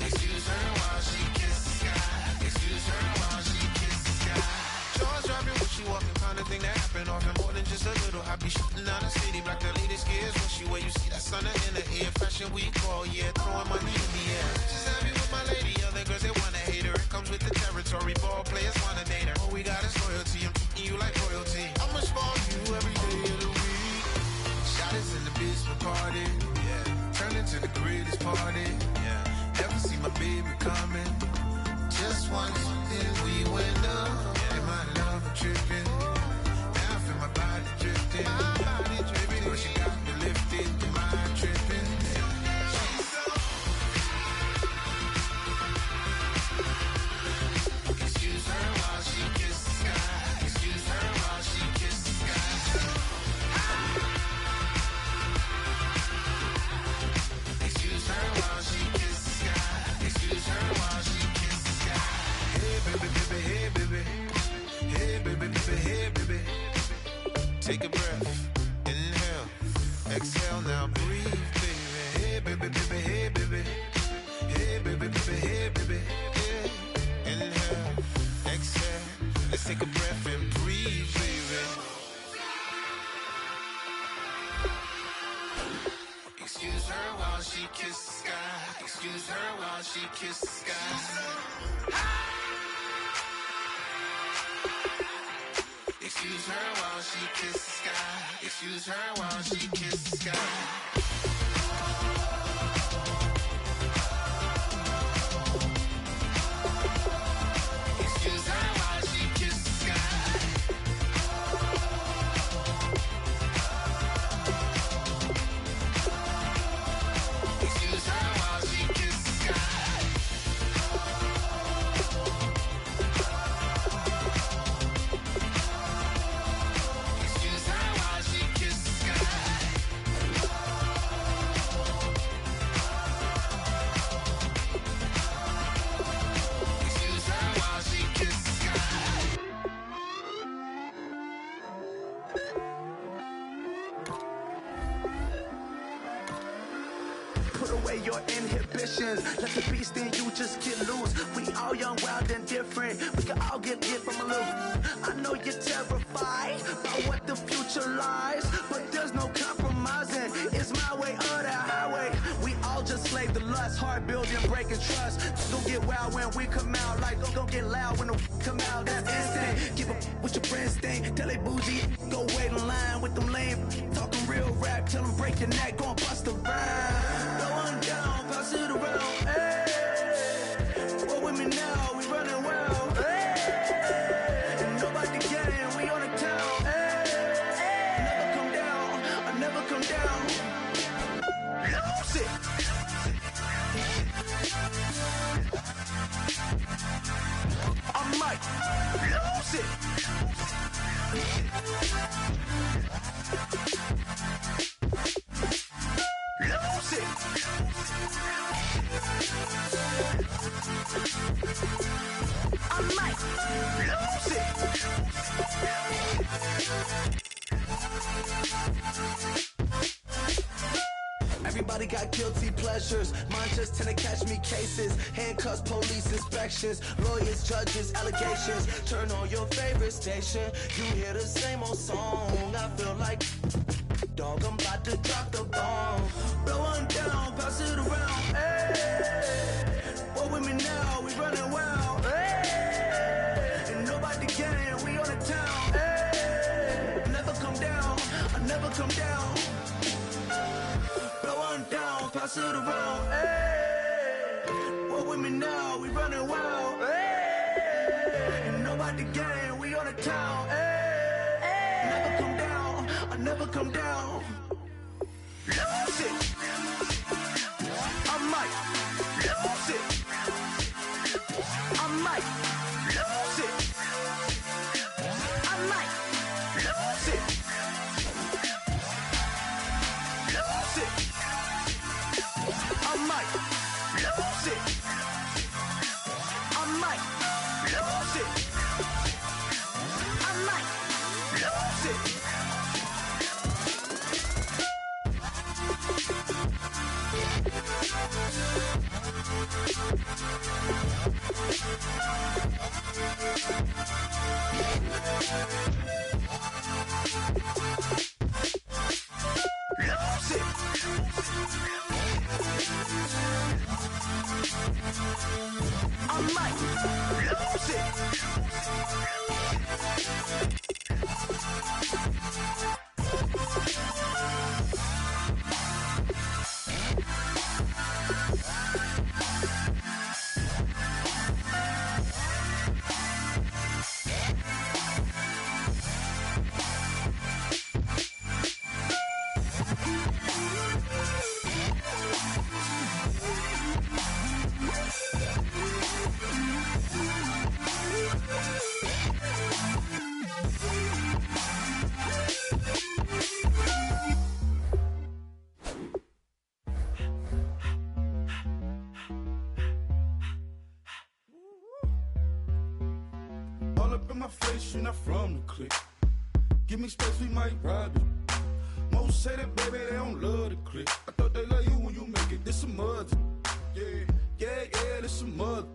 Excuse her while she kisses the sky. Excuse her while she kisses the sky. Jaws dropping when she walking, kind of thing that happen often. More than just a little. I be shooting out the city, black the latest gears. When she wear, you see that sun in the air. Fashion week, oh yeah, throwing money in the air. Just happy with my lady, other girls they wanna hate her. It comes with the territory, ball players wanna date her. All we got is loyalty, I'm treating you like royalty. I'ma spoil you every day of the week. Shot us in the basement party, yeah. Turn into the greatest party, yeah. Never see my baby coming. Just once, then we went up, yeah. And my love a tripping. Now I feel my body drifting. Baby girl, she got me lifted. Am I tripping? Excuse her while she kisses Take a breath, inhale, exhale, now breathe, baby. Hey, baby, baby, hey, baby. Hey, baby, baby, hey, baby. Yeah. Inhale, exhale, let's take a breath and breathe, baby. Excuse her while she kisses the sky. Excuse her while she kisses the sky. Excuse her while she kisses the sky. Excuse her while she kisses the sky. Excuse her while she kisses the sky. Excuse her while she kisses the sky. Excuse her while she kisses the sky. Excuse her while she kisses the sky. Put away your inhibitions. Let the beast in you just get loose. We all young, wild, and different. We can all get lit from a little. I know you're terrified about what the future lies, but there's no compromising. It's my way or the highway. We all just slave the lust, heart building, breaking trust. Don't get wild when we come out. Like don't get loud when the come out. That's instant. Keep up with your friends thing. Tell they bougie, go wait in line with them lame. Talking real rap, tell them break your neck, go and bust a rhyme. Going down, pass it around. Hey, what with me now? We running wild. Hey, and nobody getting, we on the town. Hey, never come down, I never come down. Lose it. I might lose it. Lose it. I might lose it. Everybody got guilty pleasures. Mine just tend to catch me cases. Handcuffs, police inspections, lawyers, judges, allegations. Turn on your favorite station. You hear the same old song. I feel like dog, I'm about to drop the bomb. Blow one down, pass it around. Hey, what with me now? We running wild. Hey, and nobody can. We on the town. Hey, never come down. I never come down. Blow one down, pass it around. Hey, what with me now? We running wild. Hey, and nobody can. We on the town. Hey, never come down. I never come down. Lose it. I might lose it. I might lose it. I might lose it. Lose it. I might lose it. I might lose it. I might lose it. Lose it. I might lose it. All up in my face, you're not from the clique. Give me space, we might ride it. Most say that, baby, they don't love the click. I thought they love you when you make it. This some mud. Yeah, this some mud.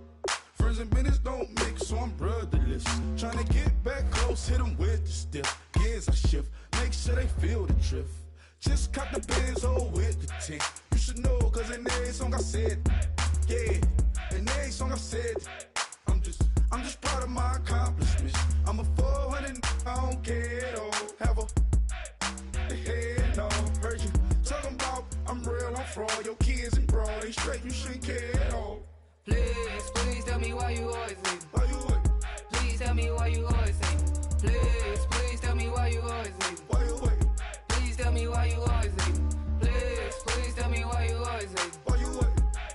Friends and business don't mix, so I'm brotherless. Tryna get back close, hit them with the stiff. Gears I shift, make sure they feel the drift. Just cop the Benz, oh, with the tick. You should know, cause in every song I said, yeah, in every song I said, I'm just proud of my accomplishments. I'm a 400, I don't care at all. Have a head, no, heard you talking about I'm real, I'm fraud. Your kids and broad, they straight, you shouldn't care at all. Please tell me why you always leave. Why you wait? Please tell me why you always leave. Please tell me why you always leave. Why you wait? Please tell me why you always leave. Please tell me why you always leave. Why you wait?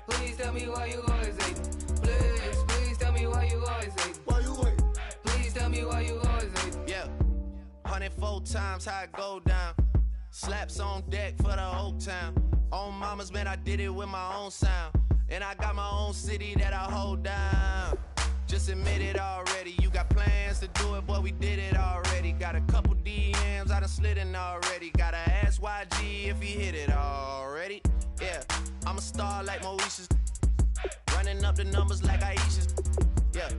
Please tell me why you always leave. Please tell me why you always leave. Why you wait? Please tell me why you always leave. Yeah, 104 times how it go down. Slaps on deck for the whole town. On mamas, man, I did it with my own sound. And I got my own city that I hold down. Just admit it already. You got plans to do it, boy, we did it already. Got a couple DMs, I done slid in already. Gotta ask YG if he hit it already. Yeah, I'm a star like Moesha's. Running up the numbers like Aisha's. Yeah,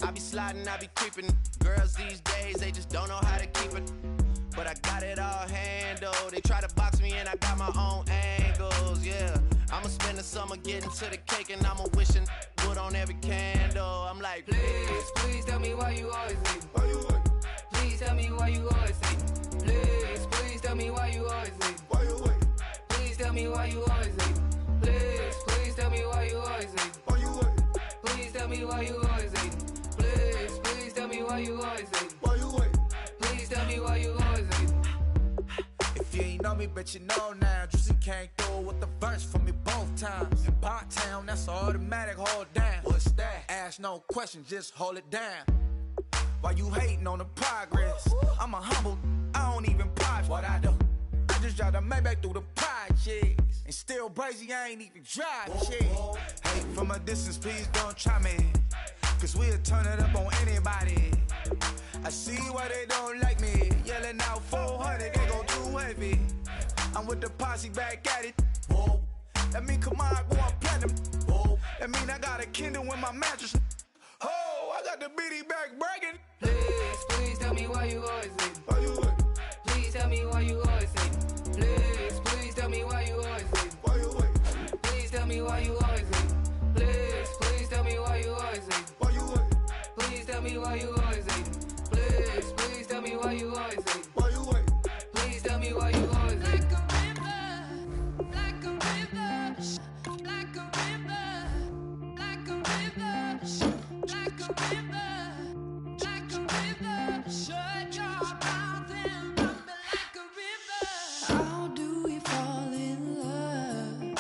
I be sliding, I be creeping. Girls these days, they just don't know how to keep it. But I got it all handled. They try to box me in, I got my own angles, yeah. I'ma spend the summer getting to the cake and I'ma wishing wood on every candle. I'm like, please tell me why you always leave. Why you wait? Please tell me why you always leave. Please tell me why you always leave. Why you wait? Please tell me why you always leave. Please tell me why you always leave. Why you wait? Please tell me why you always leave. Please tell me why you always leave. Why you wait? Please tell me why you always leave. If you ain't know me, bet you know now. Juicy came through with the verse for me both times. In Bot Town, that's automatic, hold down. What's that? Ask no question, just hold it down. Why you hating on the progress? I'm a humble, I don't even pause what I do. I just drive the Maybach through the projects. And still brazy, I ain't even drive shit. Hey, from a distance, please don't try me. Cause we'll turn it up on anybody. I see why they don't like me. Yelling out 400, they go too heavy. I'm with the posse back at it. Whoa. That mean come on, go on platinum. Whoa. That mean I got a Kindle in my mattress. Oh, I got the BD back breaking. Please tell me why you always leave. Why you wait? Please tell me why you always leave. Please tell me why you always leave. Why you wait? Please tell me why you always leave. Please tell me why you always leave. Why you wait? Please tell me why you always leave. Please tell me why you always leave. Why you wait? Please tell me why you always leave. Like a river, like a river, like a river, like a river, like a river. Shut your mouth and run me like a river. How do we fall in love?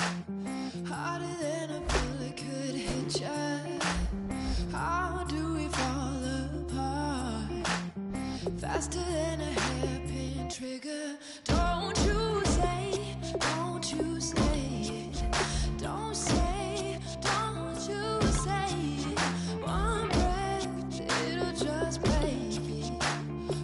Harder than a bullet could hit ya. How do we fall apart? Faster than a hairpin trigger. Don't you say, don't you say it. Don't say, don't you say it. One breath, it'll just break it.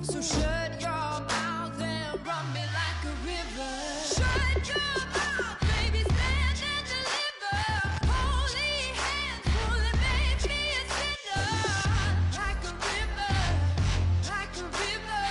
So shut your mouth and run me like a river. Shut your mouth, baby, stand and deliver. Holy hands, pulling, make me a sinner. Like a river, like a river.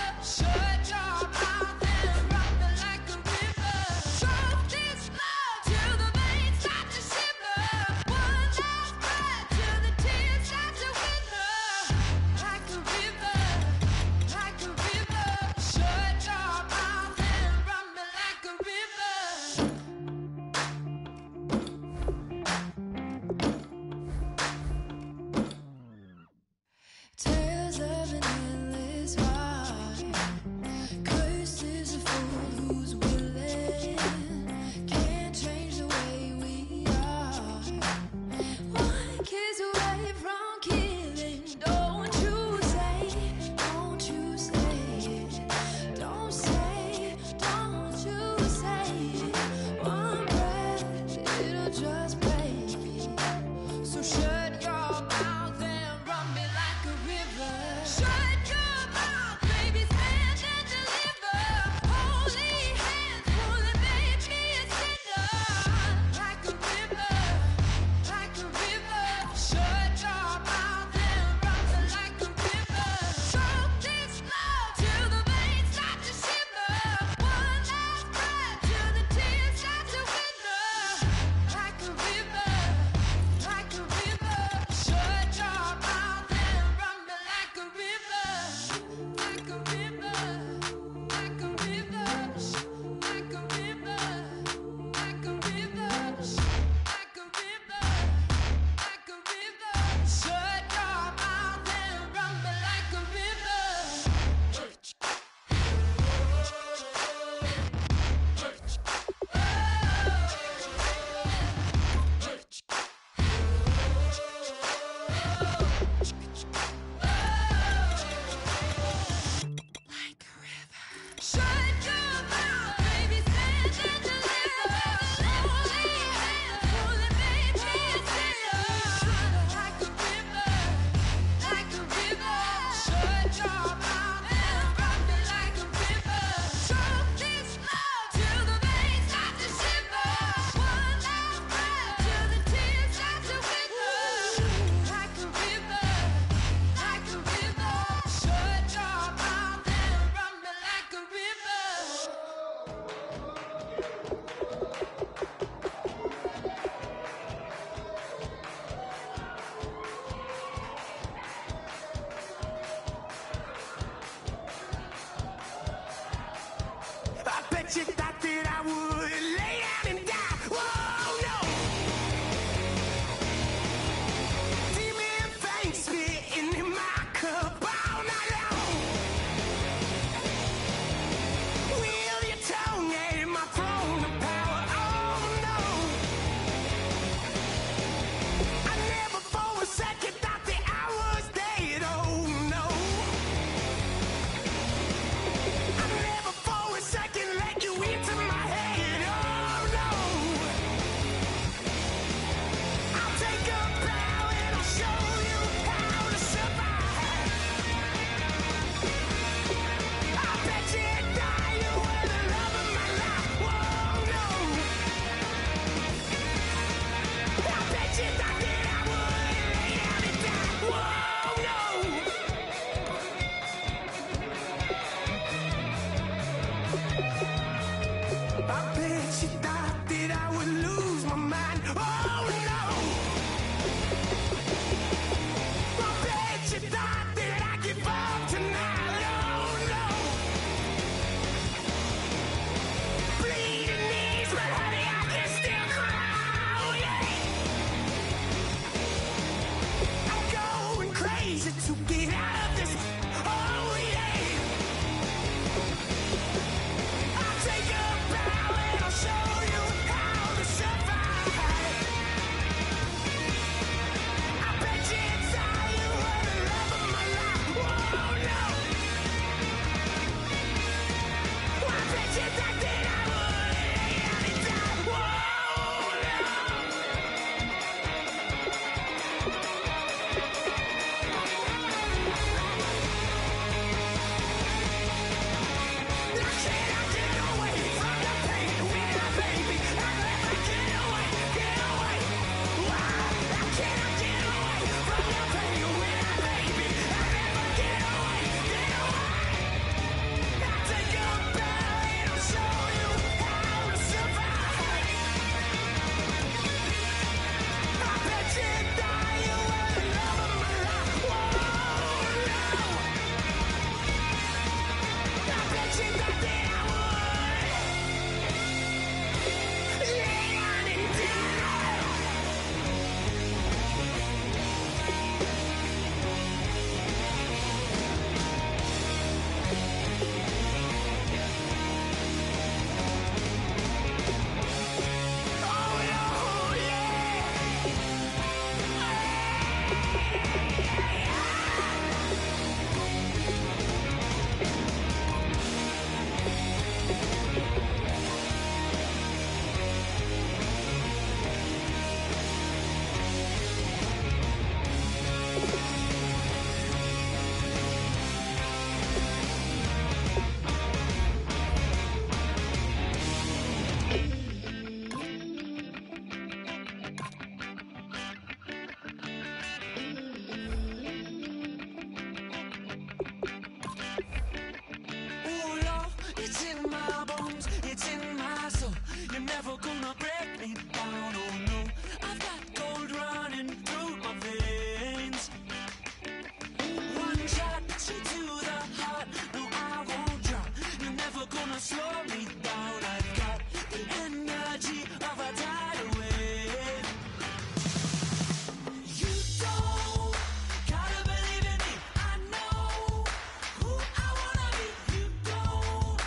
bet you thought that I would lay down and die. Whoa, no. See me and face spitting in my cup all night long. Wheel your tongue at my throne of power. Oh, no. I never for a second thought that I was dead. Oh, no. I never for a second let you into my head. Oh, no. I'll take a bow and I'll show you how to survive. I bet you die, you were the love of my life. Whoa, no. I bet you thought that I would lay down and die. Whoa, no. I bet you thought that I would lose my mind. Oh, no. I bet you thought that I'd give up tonight. Oh, no. Bleeding knees, but honey, I can still cry. Oh, yeah. I'm going crazy to get out of this. Oh, yeah. I'll take a bow and I'll show you how to survive. I bet you die, you were the love of my life. Whoa, no. I bet you thought that I would lay down and die. Whoa, no. Now can I get away from the pain when I, baby, I'll never get away. Why? Now can I get away from the pain when I, baby, I'll never get away. I'll take a bow and I'll show you how to survive. I bet you die, you were the love of my life. Whoa, no. I bet you thought that I would lay down and die. Oh, no, Oh Lord, it's in my bones, it's in my soul. You're never gonna break me down, oh no. I've got gold running through my veins. One shot straight to the heart, no I won't drop. You're never gonna slow me down. I've got the energy of a tidal wave. You don't gotta believe in me, I know who I wanna be. You don't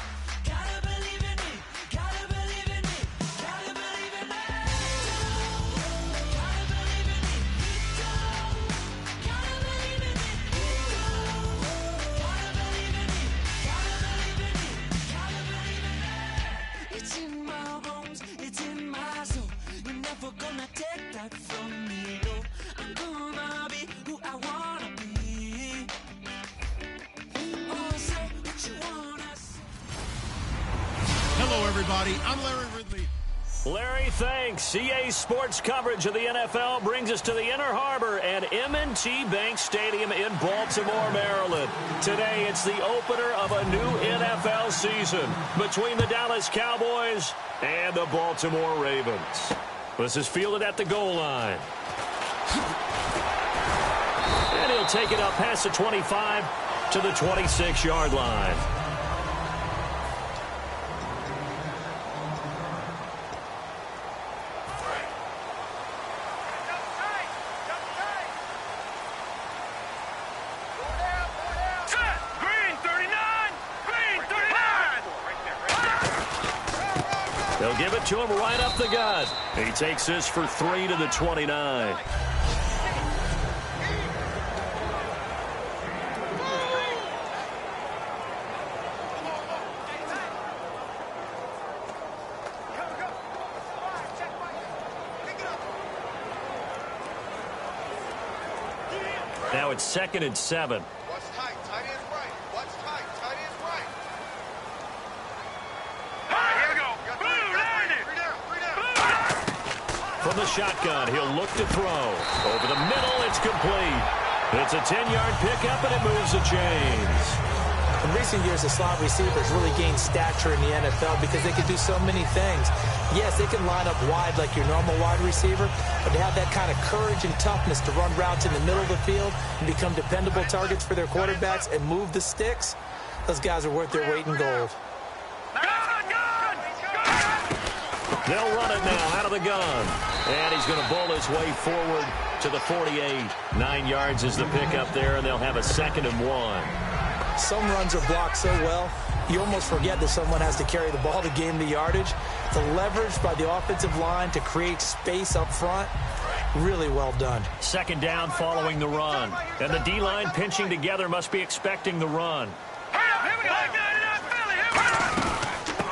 gotta believe in me, gotta believe in me, gotta believe in me. Gotta believe in me, you don't gotta believe in me, you don't gotta believe in me, gotta believe in me, gotta believe in me. It's in my bones, it's in my soul. You're never gonna take that from me, no. I'm gonna be who I wanna be. Oh, say what you wanna say. Hello, everybody. I'm Larry Ridley. Larry, thanks. CA Sports coverage of the NFL brings us to the Inner Harbor at M&T Bank Stadium in Baltimore, Maryland. Today, it's the opener of a new NFL season between the Dallas Cowboys and the Baltimore Ravens. This is fielded at the goal line. And he'll take it up past the 25 to the 26-yard line. They'll give it to him right up the gut. He takes this for 3 to the 29. Now it's 2nd and 7. What's tight? Tight end's right. What's tight? Tight end's right. All right, here we go. Three down. From the shotgun, he'll look to throw. Over the middle, it's complete. It's a 10-yard pickup, and it moves the chains. In recent years, the slot receivers really gained stature in the NFL because they can do so many things. Yes, they can line up wide like your normal wide receiver, but to have that kind of courage and toughness to run routes in the middle of the field and become dependable targets for their quarterbacks and move the sticks, those guys are worth their weight in gold. They'll run it now out of the gun. And he's going to bowl his way forward to the 48. 9 yards is the pickup there, and they'll have a 2nd and 1. Some runs are blocked so well, you almost forget that someone has to carry the ball to gain the yardage. The leverage by the offensive line to create space up front, really well done. 2nd down following the run. And the D-line pinching together must be expecting the run.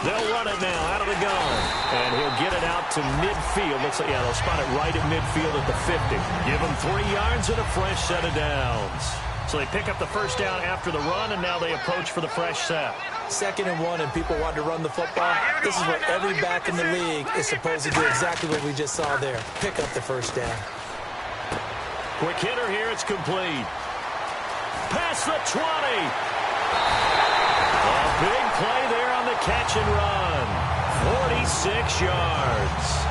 They'll run it now out of the gun. And he'll get it out to midfield. Looks like, yeah, they'll spot it right at midfield at the 50. Give him 3 yards and a fresh set of downs. So they pick up the first down after the run, and now they approach for the fresh set. 2nd and 1, and people want to run the football. This is what every back in the league is supposed to do, exactly what we just saw there. Pick up the first down. Quick hitter here, it's complete. Past the 20. A big play there on the catch and run. 46 yards.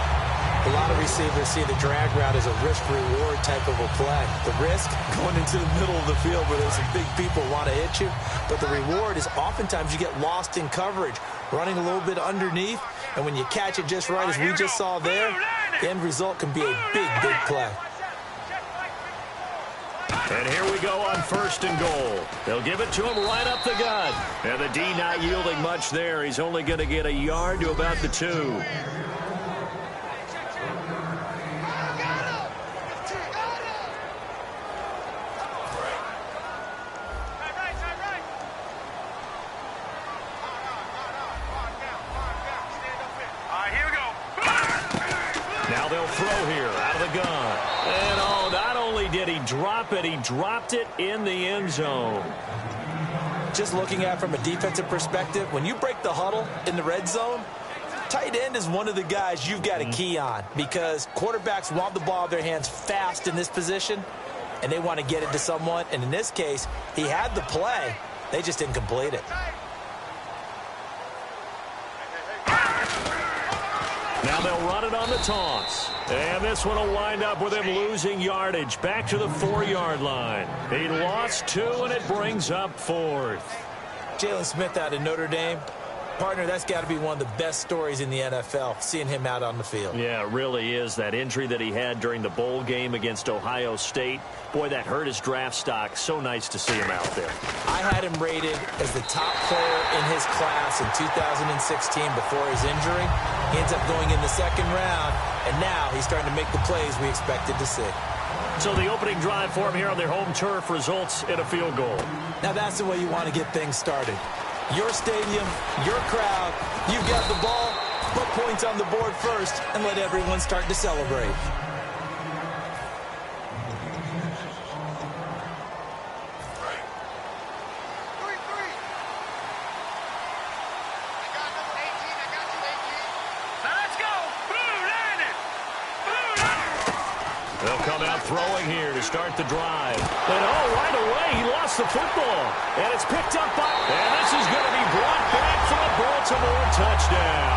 A lot of receivers see the drag route as a risk-reward type of a play. The risk, going into the middle of the field where there's some big people want to hit you. But the reward is oftentimes you get lost in coverage, running a little bit underneath. And when you catch it just right, as we just saw there, the end result can be a big, big play. And here we go on 1st and goal. They'll give it to him right up the gut. And the D not yielding much there. He's only going to get a yard to about the 2. Now they'll throw here out of the gun. And oh, not only did he drop it, he dropped it in the end zone. Just looking at it from a defensive perspective, when you break the huddle in the red zone, tight end is one of the guys you've got to key on because quarterbacks want the ball in their hands fast in this position, and they want to get it to someone. And in this case, he had the play. They just didn't complete it. Now they'll run it on the toss. And this one will wind up with him losing yardage back to the 4-yard line. He lost 2, and it brings up 4th. Jalen Smith out of Notre Dame. Partner, that's got to be one of the best stories in the NFL, seeing him out on the field. Yeah, it really is. That injury that he had during the bowl game against Ohio State, boy, that hurt his draft stock. So nice to see him out there. I had him rated as the top player in his class in 2016 before his injury. He ends up going in the 2nd round, and now he's starting to make the plays we expected to see. So the opening drive for him here on their home turf results in a field goal. Now that's the way you want to get things started. Your stadium, your crowd, you've got the ball, put points on the board first, and let everyone start to celebrate. They'll come out throwing here to start the drive. And oh, right away, he lost the football. And it's picked up by... And this is going to be brought back for a Baltimore touchdown.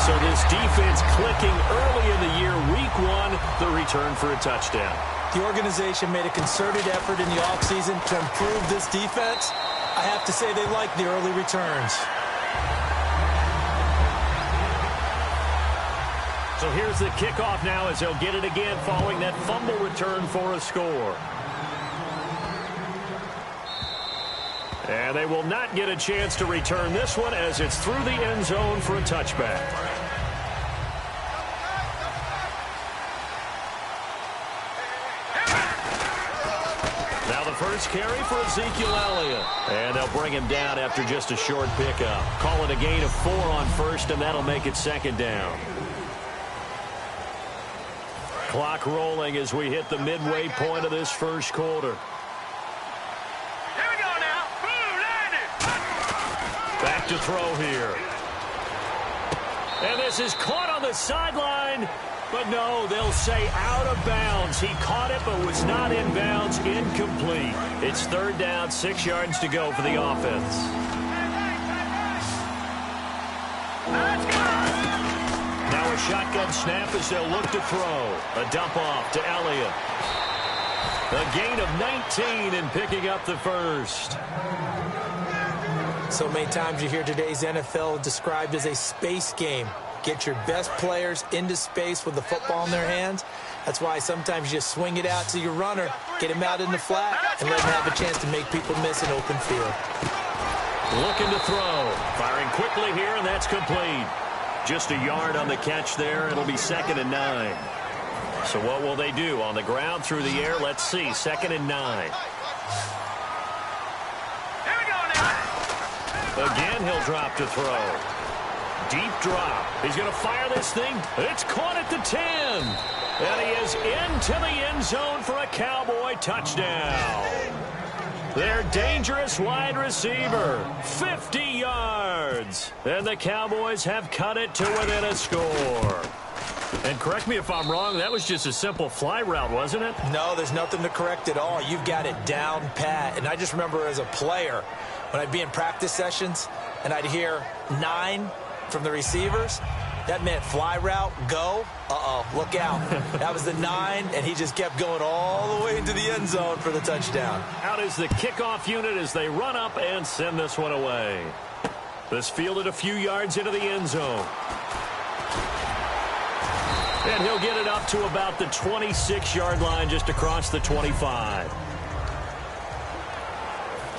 So this defense clicking early in the year, week 1, the return for a touchdown. The organization made a concerted effort in the offseason to improve this defense. I have to say they like the early returns. So here's the kickoff now as they'll get it again following that fumble return for a score. And they will not get a chance to return this one as it's through the end zone for a touchback. first carry for Ezekiel Elliott. And they'll bring him down after just a short pickup. Call it a gain of 4 on first, and that'll make it second down. Clock rolling as we hit the midway point of this first quarter. Here we go now. Boom, landed. Back to throw here. And this is caught on the sideline. But no, they'll say out of bounds. He caught it but was not in bounds. Incomplete. It's third down, 6 yards to go for the offense. Now a shotgun snap as they'll look to throw. A dump off to Elliott. A gain of 19 and picking up the first. So many times you hear today's NFL described as a space game. Get your best players into space with the football in their hands. That's why sometimes you just swing it out to your runner, get him out in the flat, and let him have a chance to make people miss an open field. Looking to throw. Firing quickly here, and that's complete. Just a yard on the catch there. It'll be 2nd and 9. So what will they do? On the ground, through the air? Let's see. 2nd and 9. Again, he'll drop to throw. Deep drop. He's going to fire this thing. It's caught at the 10. And he is into the end zone for a Cowboy touchdown. Their dangerous wide receiver. 50 yards. And the Cowboys have cut it to within a score. And correct me if I'm wrong, that was just a simple fly route, wasn't it? No, there's nothing to correct at all. You've got it down pat. And I just remember as a player, when I'd be in practice sessions and I'd hear 9 from the receivers, that meant fly route, go. Uh-oh, look out. That was the 9, and he just kept going all the way into the end zone for the touchdown. Out is the kickoff unit as they run up and send this one away. This fielded a few yards into the end zone. And he'll get it up to about the 26-yard line, just across the 25.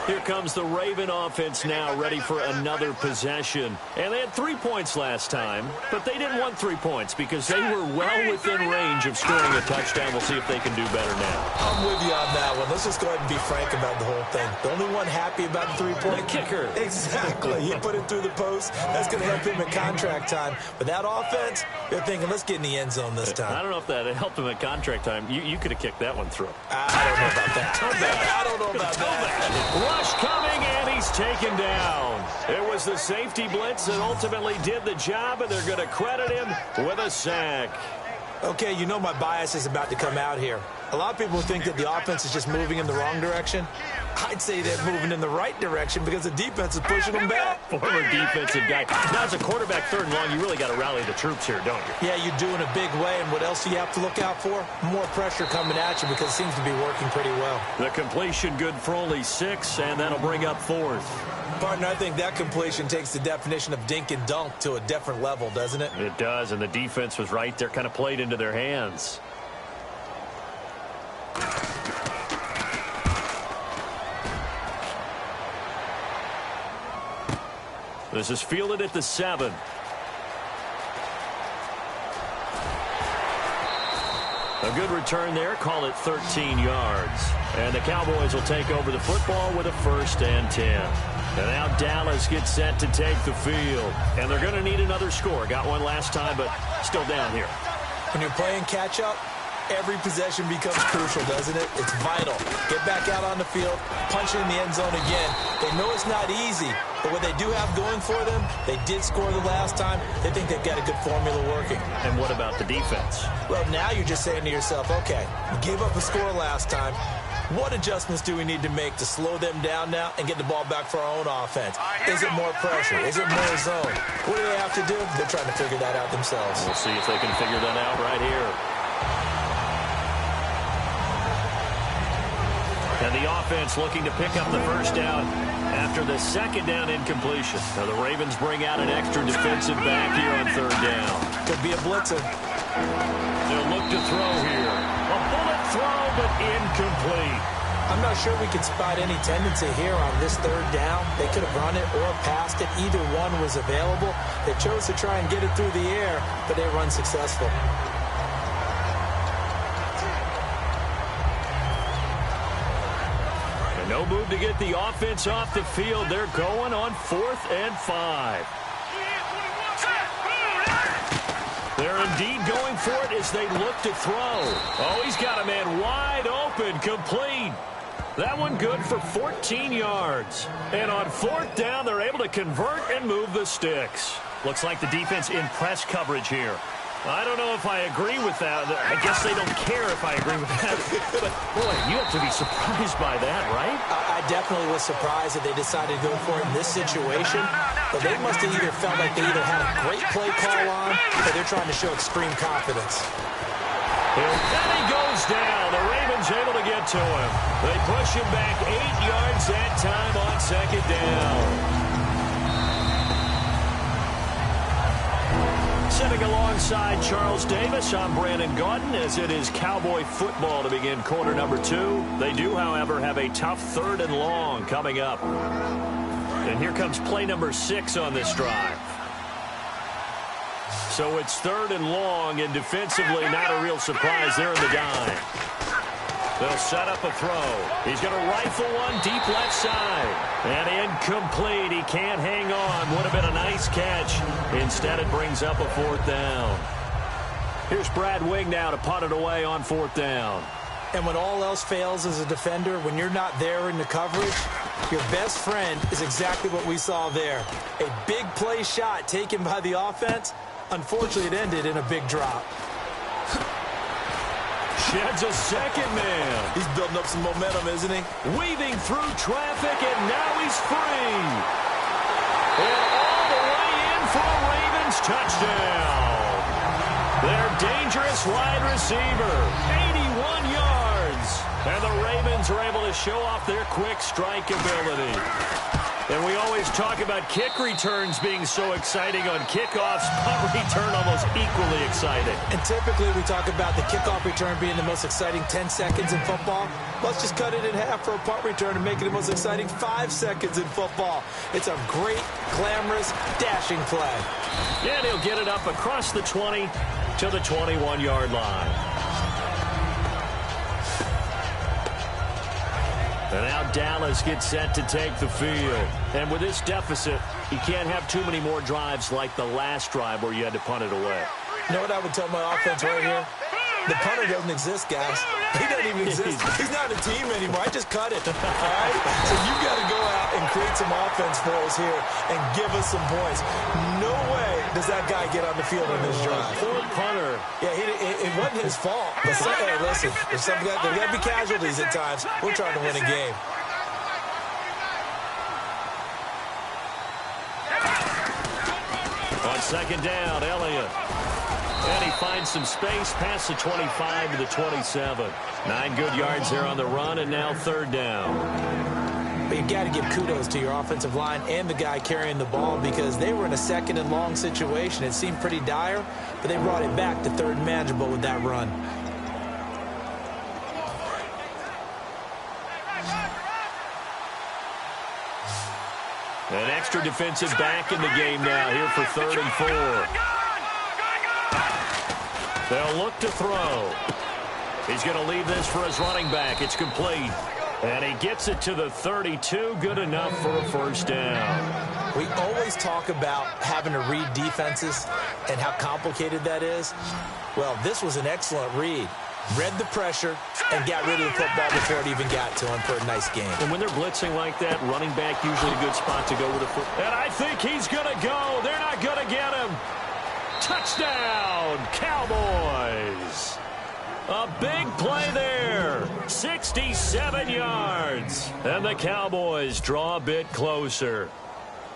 Here comes the Raven offense now, ready for another possession. And they had 3 points last time, but they didn't want 3 points because they were well within range of scoring a touchdown. We'll see if they can do better now. I'm with you on that one. Let's just go ahead and be frank about the whole thing. The only one happy about the 3-point? The kicker. Exactly. He put it through the post. That's going to help him at contract time. But that offense, they're thinking, let's get in the end zone this time. I don't know if that helped him at contract time. You could have kicked that one through. I don't know about that. I don't know about that. Rush coming, and he's taken down. It was the safety blitz that ultimately did the job, and they're going to credit him with a sack. Okay, you know my bias is about to come out here. A lot of people think that the offense is just moving in the wrong direction. I'd say they're moving in the right direction because the defense is pushing them back. Former defensive guy. Now, as a quarterback, 3rd and long, you really got to rally the troops here, don't you? Yeah, you do in a big way, and what else do you have to look out for? More pressure coming at you because it seems to be working pretty well. The completion good for only 6, and that'll bring up 4th. Partner, I think that completion takes the definition of dink and dunk to a different level, doesn't it? It does, and the defense was right there, kind of played into their hands. This is fielded at the 7. A good return there. Call it 13 yards. And the Cowboys will take over the football with a 1st and 10. And now Dallas gets set to take the field. And they're going to need another score. Got one last time, but still down here. When you're playing catch-up, every possession becomes crucial, doesn't it? It's vital. Get back out on the field, punch it in the end zone again. They know it's not easy, but what they do have going for them, they did score the last time. They think they've got a good formula working. And what about the defense? Well, now you're just saying to yourself, okay, we gave up a score last time. What adjustments do we need to make to slow them down now and get the ball back for our own offense? Is it more pressure? Is it more zone? What do they have to do? They're trying to figure that out themselves. We'll see if they can figure that out right here. And the offense looking to pick up the 1st down after the 2nd down incompletion. Now the Ravens bring out an extra defensive back here on 3rd down. Could be a blitzer. They'll look to throw here. A bullet throw, but incomplete. I'm not sure we could spot any tendency here on this 3rd down. They could have run it or passed it. Either one was available. They chose to try and get it through the air, but they were unsuccessful. move to get the offense off the field. They're going on 4th and 5. They're indeed going for it as they look to throw. Oh, he's got a man wide open, complete. That one good for 14 yards. And on 4th down, they're able to convert and move the sticks. Looks like the defense in press coverage here. I don't know if I agree with that. I guess they don't care if I agree with that. But, boy, you have to be surprised by that, right? I definitely was surprised that they decided to go for it in this situation. But they must have either felt like they either had a great play call on or they're trying to show extreme confidence. And then he goes down. The Ravens able to get to him. They push him back 8 yards that time on 2nd down. Sitting alongside Charles Davis, I'm Brandon Gaudin, as it is Cowboy football to begin quarter number 2. They do, however, have a tough 3rd and long coming up. And here comes play number 6 on this drive. So it's 3rd and long, and defensively not a real surprise. They're in the dime. They'll set up a throw. He's going to rifle one deep left side. And incomplete. He can't hang on. Would have been a nice catch. Instead, it brings up a 4th down. Here's Brad Wing now to punt it away on 4th down. And when all else fails as a defender, when you're not there in the coverage, your best friend is exactly what we saw there. A big play shot taken by the offense. Unfortunately, it ended in a big drop. Sheds a second man. He's building up some momentum, isn't he? Weaving through traffic, and now he's free. And all the way in for a Ravens touchdown. Their dangerous wide receiver, 81 yards. And the Ravens are able to show off their quick strike ability. And we always talk about kick returns being so exciting on kickoffs. Punt return almost equally exciting. And typically we talk about the kickoff return being the most exciting 10 seconds in football. Let's just cut it in half for a punt return and make it the most exciting 5 seconds in football. It's a great, glamorous, dashing play. And he'll get it up across the 20 to the 21-yard line. And now Dallas gets set to take the field. And with this deficit, you can't have too many more drives like the last drive where you had to punt it away. You know what I would tell my offense right here? The punter doesn't exist, guys. He doesn't even exist. He's not a team anymore. I just cut it. All right? So you got to go out and create some offense for us here and give us some points. No way does that guy get on the field in this drive. Poor punter. Yeah, it wasn't his fault. But hey, listen, there's got to be casualties at times. We're trying to win a game. On 2nd down, Elliott. And he finds some space past the 25 to the 27. 9 good yards there on the run, and now 3rd down. But you got to give kudos to your offensive line and the guy carrying the ball because they were in a 2nd and long situation. It seemed pretty dire, but they brought it back to 3rd and manageable with that run. An extra defensive back in the game now here for 3rd and 4. They'll look to throw. He's going to leave this for his running back. It's complete. And he gets it to the 32. Good enough for a 1st down. We always talk about having to read defenses and how complicated that is. Well, this was an excellent read. Read the pressure and got rid of the football before it even got to him for a nice game. And when they're blitzing like that, running back usually a good spot to go with the foot. And I think he's going to go. They're not going to get him. Touchdown, Cowboys. A big play there. 67 yards. And the Cowboys draw a bit closer.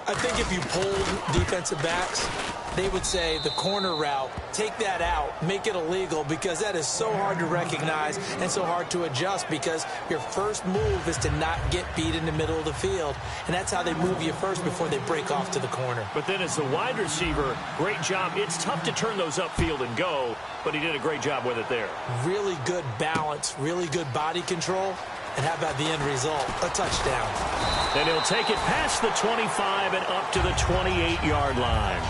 I think if you polled defensive backs, they would say the corner route, take that out, make it illegal, because that is so hard to recognize and so hard to adjust because your first move is to not get beat in the middle of the field, and that's how they move you first before they break off to the corner. But then as the wide receiver, great job. It's tough to turn those upfield and go, but he did a great job with it there. Really good balance, really good body control. And how about the end result? A touchdown. And he'll take it past the 25 and up to the 28-yard line.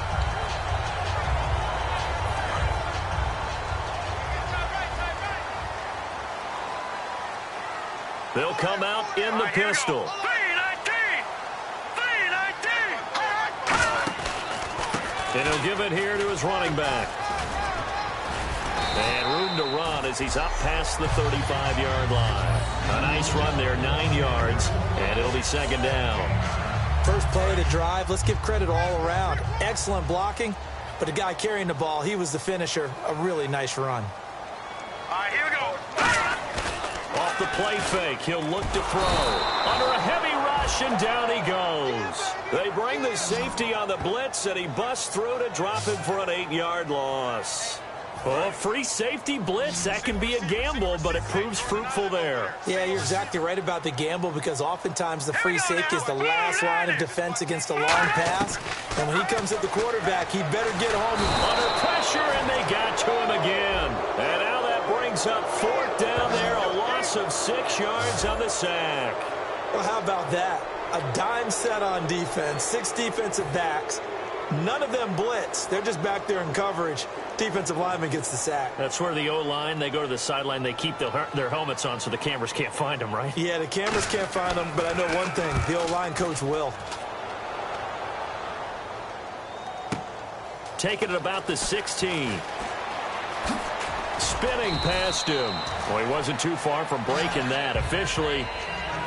They'll come out in the pistol. And he'll give it here to his running back. And room to run as he's up past the 35-yard line. A nice run there, 9 yards, and it'll be second down. First play of the drive, let's give credit all around. Excellent blocking, but the guy carrying the ball, he was the finisher. A really nice run. All right, here we go. Off the play fake, he'll look to throw. Under a heavy rush, and down he goes. They bring the safety on the blitz, and he busts through to drop him for an 8-yard loss. Oh, free safety blitz, that can be a gamble, but it proves fruitful there. Yeah, you're exactly right about the gamble because oftentimes the free safety is the last line of defense against a long pass. And when he comes at the quarterback, he better get home. Under pressure, and they got to him again. And now that brings up fourth down there, a loss of 6 yards on the sack. Well, how about that? A dime set on defense, 6 defensive backs. None of them blitz. They're just back there in coverage. Defensive lineman gets the sack. That's where the O-line, they go to the sideline, they keep their helmets on so the cameras can't find them, right? Yeah, the cameras can't find them, but I know one thing. The O-line coach will. Take it at about the 16. Spinning past him. Well, he wasn't too far from breaking that. Officially,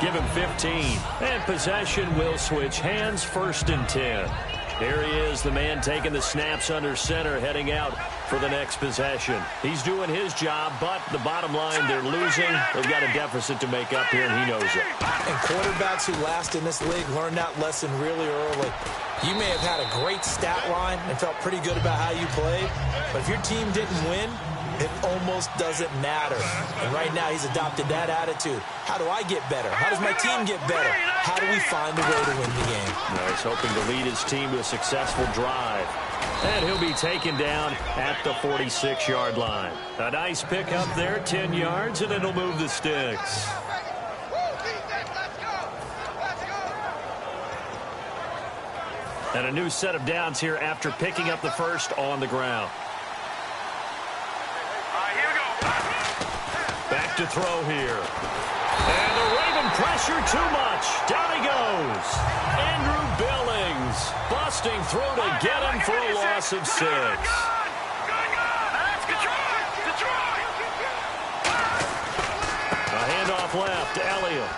give him 15. And possession will switch hands, 1st and 10. Here he is, the man taking the snaps under center, heading out for the next possession. He's doing his job, but the bottom line, they're losing. They've got a deficit to make up here, and he knows it. And quarterbacks who last in this league learn that lesson really early. You may have had a great stat line and felt pretty good about how you played, but if your team didn't win, it almost doesn't matter. And right now, he's adopted that attitude. How do I get better? How does my team get better? How do we find a way to win the game? Now he's hoping to lead his team to a successful drive. And he'll be taken down at the 46-yard line. A nice pickup there, 10 yards, and it'll move the sticks. And a new set of downs here after picking up the first on the ground. Back to throw here. And the Raven pressure too much. Down he goes. Andrew Billings busting through to get him for a loss of 6. A handoff left to Elliott.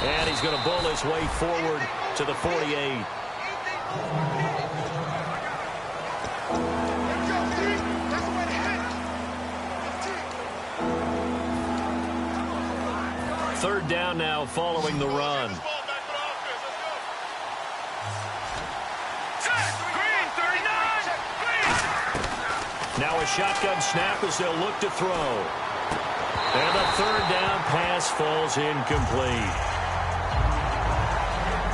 And he's going to bull his way forward to the 48. Third down now following the run. Now a shotgun snap as they'll look to throw. And the third down pass falls incomplete.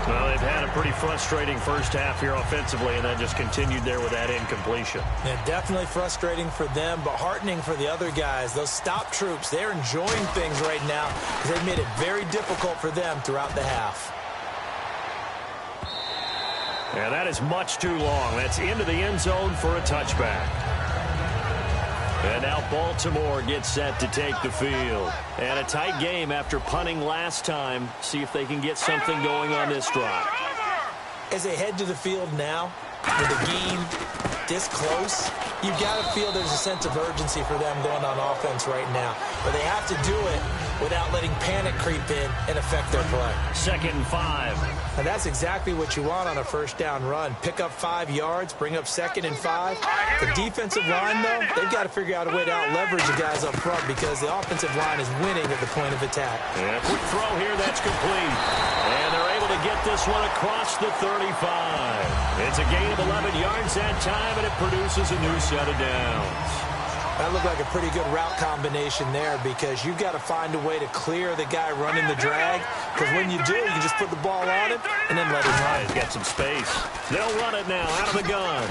Well, they've had a pretty frustrating first half here offensively, and that just continued there with that incompletion. Yeah, definitely frustrating for them, but heartening for the other guys. Those stop troops, they're enjoying things right now because they've made it very difficult for them throughout the half. Yeah, that is much too long. That's into the end zone for a touchback. And now Baltimore gets set to take the field. And a tight game after punting last time. See if they can get something going on this drive. As they head to the field now, with the game this close, you've got to feel there's a sense of urgency for them going on offense right now. But they have to do it without letting panic creep in and affect their play. 2nd and 5. And that's exactly what you want on a first down run. Pick up 5 yards, bring up 2nd and 5. The defensive line, though, they've got to figure out a way to out-leverage the guys up front because the offensive line is winning at the point of attack. Yeah, quick throw here, that's complete. And they're able to get this one across the 35. It's a gain of 11 yards that time, and it produces a new set of downs. That looked like a pretty good route combination there because you've got to find a way to clear the guy running the drag because when you do, you just put the ball on him and then let him run. He's got some space. They'll run it now out of the gun.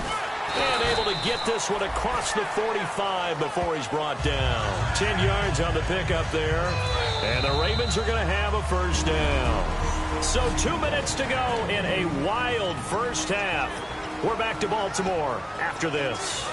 And able to get this one across the 45 before he's brought down. 10 yards on the pickup there. And the Ravens are going to have a first down. So 2 minutes to go in a wild first half. We're back to Baltimore after this.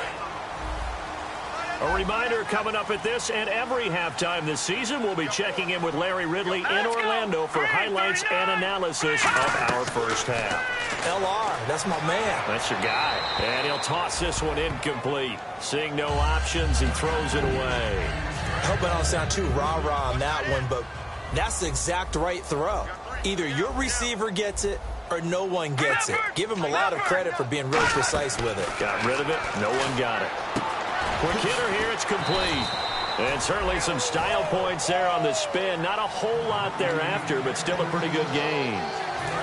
A reminder coming up at this and every halftime this season, we'll be checking in with Larry Ridley in Orlando for highlights and analysis of our first half. LR, that's my man. That's your guy. And he'll toss this one incomplete. Seeing no options, he throws it away. I hope I don't sound too rah-rah on that one, but that's the exact right throw. Either your receiver gets it or no one gets it. Give him a lot of credit for being really precise with it. Got rid of it. No one got it. Quick hitter here. It's complete. And certainly some style points there on the spin. Not a whole lot thereafter, but still a pretty good game.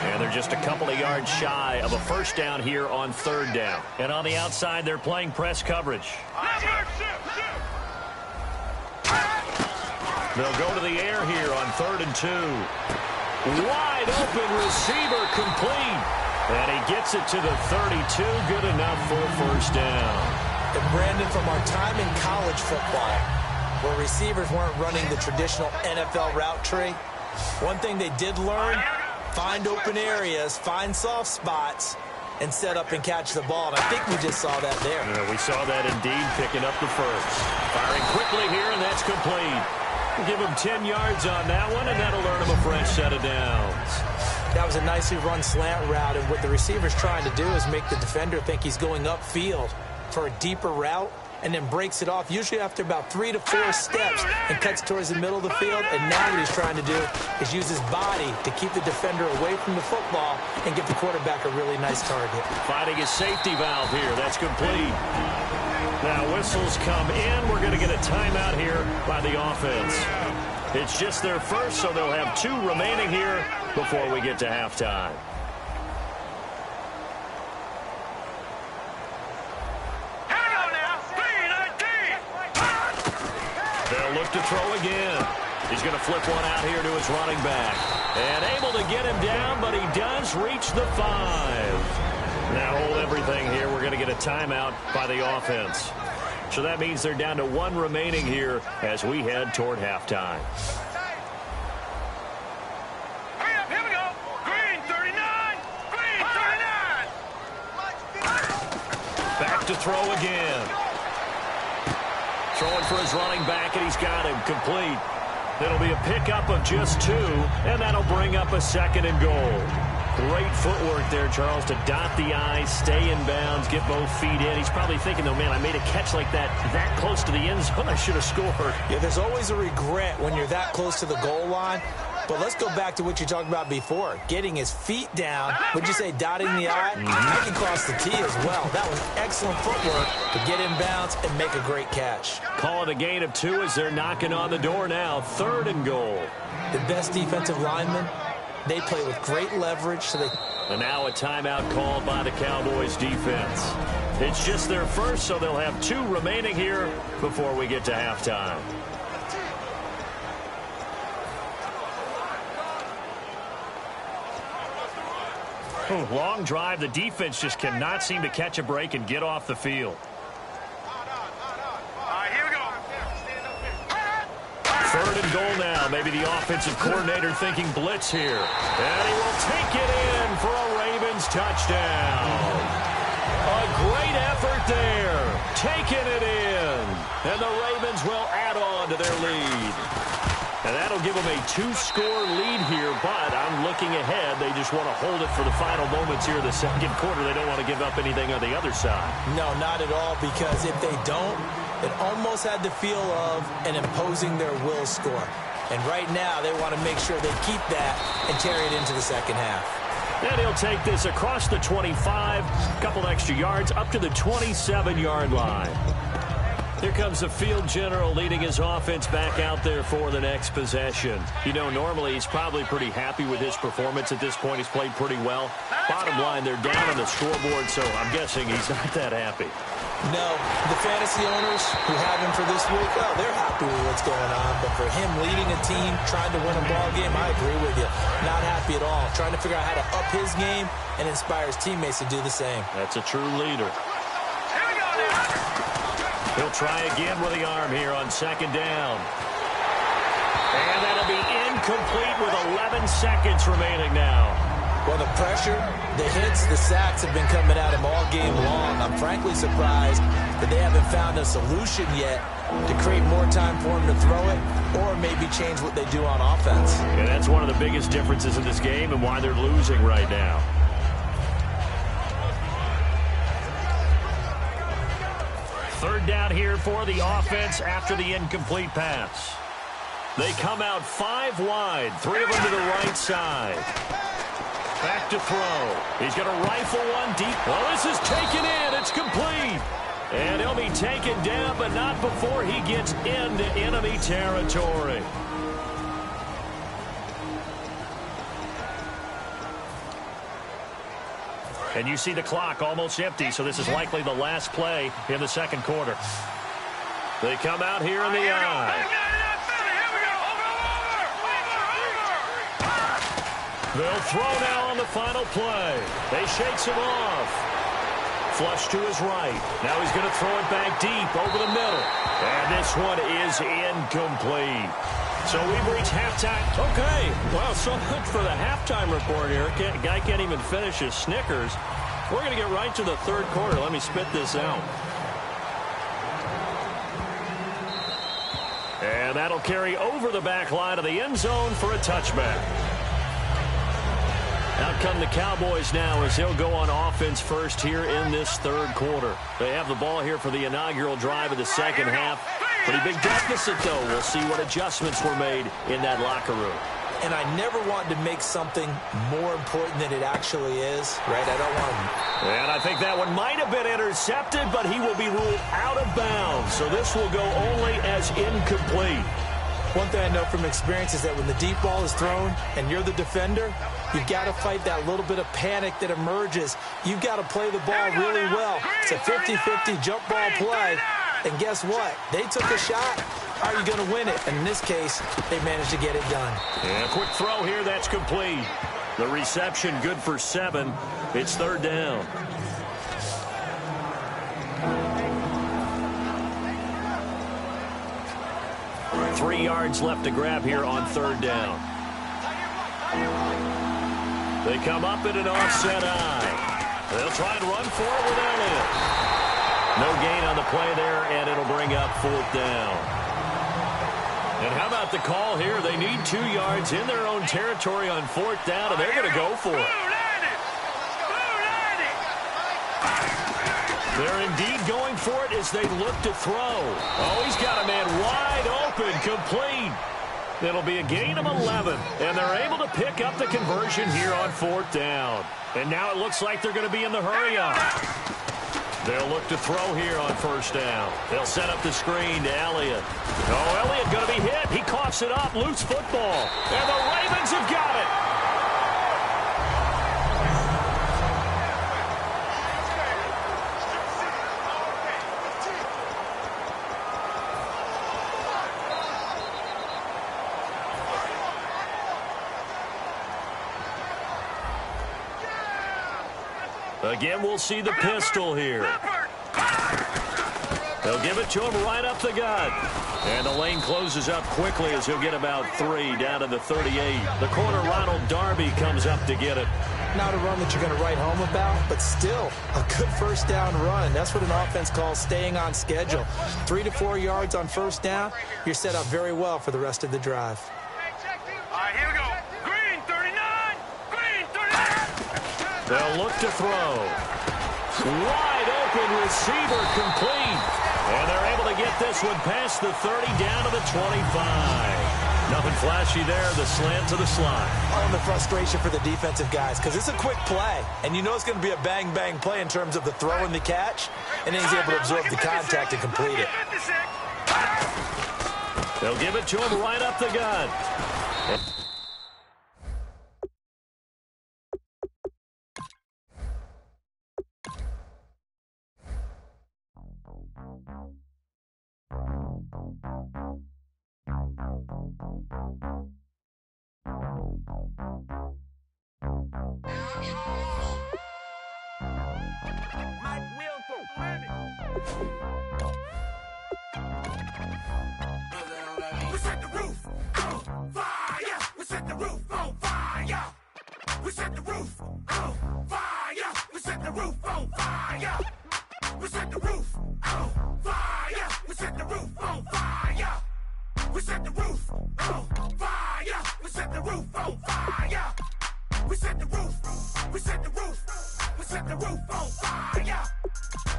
And they're just a couple of yards shy of a first down here on third down. And on the outside, they're playing press coverage. They'll go to the air here on 3rd and 2. Wide open receiver complete. And he gets it to the 32. Good enough for a first down. And Brandon, from our time in college football, where receivers weren't running the traditional NFL route tree, one thing they did learn, find open areas, find soft spots, and set up and catch the ball. And I think we just saw that there. Yeah, we saw that indeed, picking up the first. Firing quickly here, and that's complete. We'll give him 10 yards on that one, and that'll earn him a fresh set of downs. That was a nicely run slant route, and what the receiver's trying to do is make the defender think he's going upfield for a deeper route, and then breaks it off, usually after about 3 to 4 steps, and cuts towards the middle of the field. And now what he's trying to do is use his body to keep the defender away from the football and give the quarterback a really nice target. Finding his safety valve here. That's complete. Now whistles come in. We're going to get a timeout here by the offense. It's just their first, so they'll have 2 remaining here before we get to halftime. They'll look to throw again. He's going to flip one out here to his running back. And able to get him down, but he does reach the 5. Now hold everything here. We're going to get a timeout by the offense. So that means they're down to 1 remaining here as we head toward halftime. Here we go. Green 39. Green 39. Back to throw again. Throwing for his running back, and he's got him complete. It'll be a pickup of just 2, and that'll bring up a 2nd and goal. Great footwork there, Charles, to dot the I, stay in bounds, get both feet in. He's probably thinking, though, man, I made a catch like that close to the end zone. I should have scored. Yeah, there's always a regret when you're that close to the goal line. But let's go back to what you talked about before. Getting his feet down. Would you say dotting the I? I can cross the T as well. That was excellent footwork to get in bounds and make a great catch. Call it a gain of 2 as they're knocking on the door now. 3rd and goal. The best defensive linemen, they play with great leverage. And now a timeout called by the Cowboys defense. It's just their first, so they'll have 2 remaining here before we get to halftime. Long drive. The defense just cannot seem to catch a break and get off the field. Here we go. 3rd and goal now. Maybe the offensive coordinator thinking blitz here. And he will take it in for a Ravens touchdown. A great effort there. Taking it in. And the Ravens will add on to their lead. And that'll give them a 2-score lead here, but I'm looking ahead. They just want to hold it for the final moments here in the 2nd quarter. They don't want to give up anything on the other side. No, not at all, because if they don't, it almost had the feel of an imposing their will score. And right now, they want to make sure they keep that and carry it into the 2nd half. And he'll take this across the 25, a couple extra yards, up to the 27-yard line. Here comes the field general leading his offense back out there for the next possession. You know, normally he's probably pretty happy with his performance at this point. He's played pretty well. Bottom line, they're down on the scoreboard, so I'm guessing he's not that happy. No, the fantasy owners who have him for this week, well, they're happy with what's going on. But for him leading a team, trying to win a ball game, I agree with you. Not happy at all. Trying to figure out how to up his game and inspire his teammates to do the same. That's a true leader. He'll try again with the arm here on 2nd down. And that'll be incomplete with 11 seconds remaining now. Well, the pressure, the hits, the sacks have been coming at him all game long. I'm frankly surprised that they haven't found a solution yet to create more time for him to throw it or maybe change what they do on offense. And that's one of the biggest differences in this game and why they're losing right now. Third down here for the offense after the incomplete pass. They come out 5 wide, 3 of them to the right side. Back to throw. He's going to rifle one deep. Well, this is taken in. It's complete. And he'll be taken down, but not before he gets into enemy territory. And you see the clock almost empty, so this is likely the last play in the second quarter. They come out here in the eye. They'll throw now on the final play. They shakes him off. Flush to his right. Now he's going to throw it back deep over the middle. And this one is incomplete. So we've reached halftime. Okay. Well, so much for the halftime report here. Guy can't even finish his Snickers. We're going to get right to the third quarter. Let me spit this out. And that'll carry over the back line of the end zone for a touchback. Out come the Cowboys now as they'll go on offense first here in this third quarter. They have the ball here for the inaugural drive of the second half. Pretty big deficit, though. We'll see what adjustments were made in that locker room. And I never want to make something more important than it actually is, right? I don't want to. And I think that one might have been intercepted, but he will be ruled out of bounds. So this will go only as incomplete. One thing I know from experience is that when the deep ball is thrown and you're the defender, you've got to fight that little bit of panic that emerges. You've got to play the ball really well. It's a 50-50 jump ball play. And guess what? They took a shot. Are you going to win it? And in this case, they managed to get it done. And a quick throw here. That's complete. The reception good for 7. It's third down. Three yards left to grab here on third down. They come up in an offset eye. They'll try and run for it with Elliott. No gain on the play there, and it'll bring up fourth down. And how about the call here? They need 2 yards in their own territory on fourth down, and they're going to go for it. They're indeed going for it as they look to throw. Oh, he's got a man wide open, complete. It'll be a gain of 11, and they're able to pick up the conversion here on fourth down. And now it looks like they're going to be in the hurry-up. They'll look to throw here on first down. They'll set up the screen to Elliott. Oh, Elliott going to be hit. He coughs it up. Loose football. And the Ravens have got it. Again, we'll see the pistol here. They'll give it to him right up the gut. And the lane closes up quickly as he'll get about 3 down to the 38. The corner, Ronald Darby, comes up to get it. Not a run that you're going to write home about, but still a good first down run. That's what an offense calls staying on schedule. 3 to 4 yards on first down. You're set up very well for the rest of the drive. All right, here we go. Green 39. Green 39. They'll look to throw. Wide open receiver, complete. And they're able to get this one past the 30 down to the 25. Nothing flashy there, the slant to the slot. Oh, and the frustration for the defensive guys, because it's a quick play. And you know it's going to be a bang-bang play in terms of the throw and the catch. And then he's able to absorb the contact and complete it. They'll give it to him right up the gut. We set the roof on fire. We set the roof on fire. We set the roof on fire. We set the roof on fire. We set the roof on fire. We set the roof on fire. We set the roof on fire. We set the roof on fire. We set the roof. We set the roof. We set the roof on fire.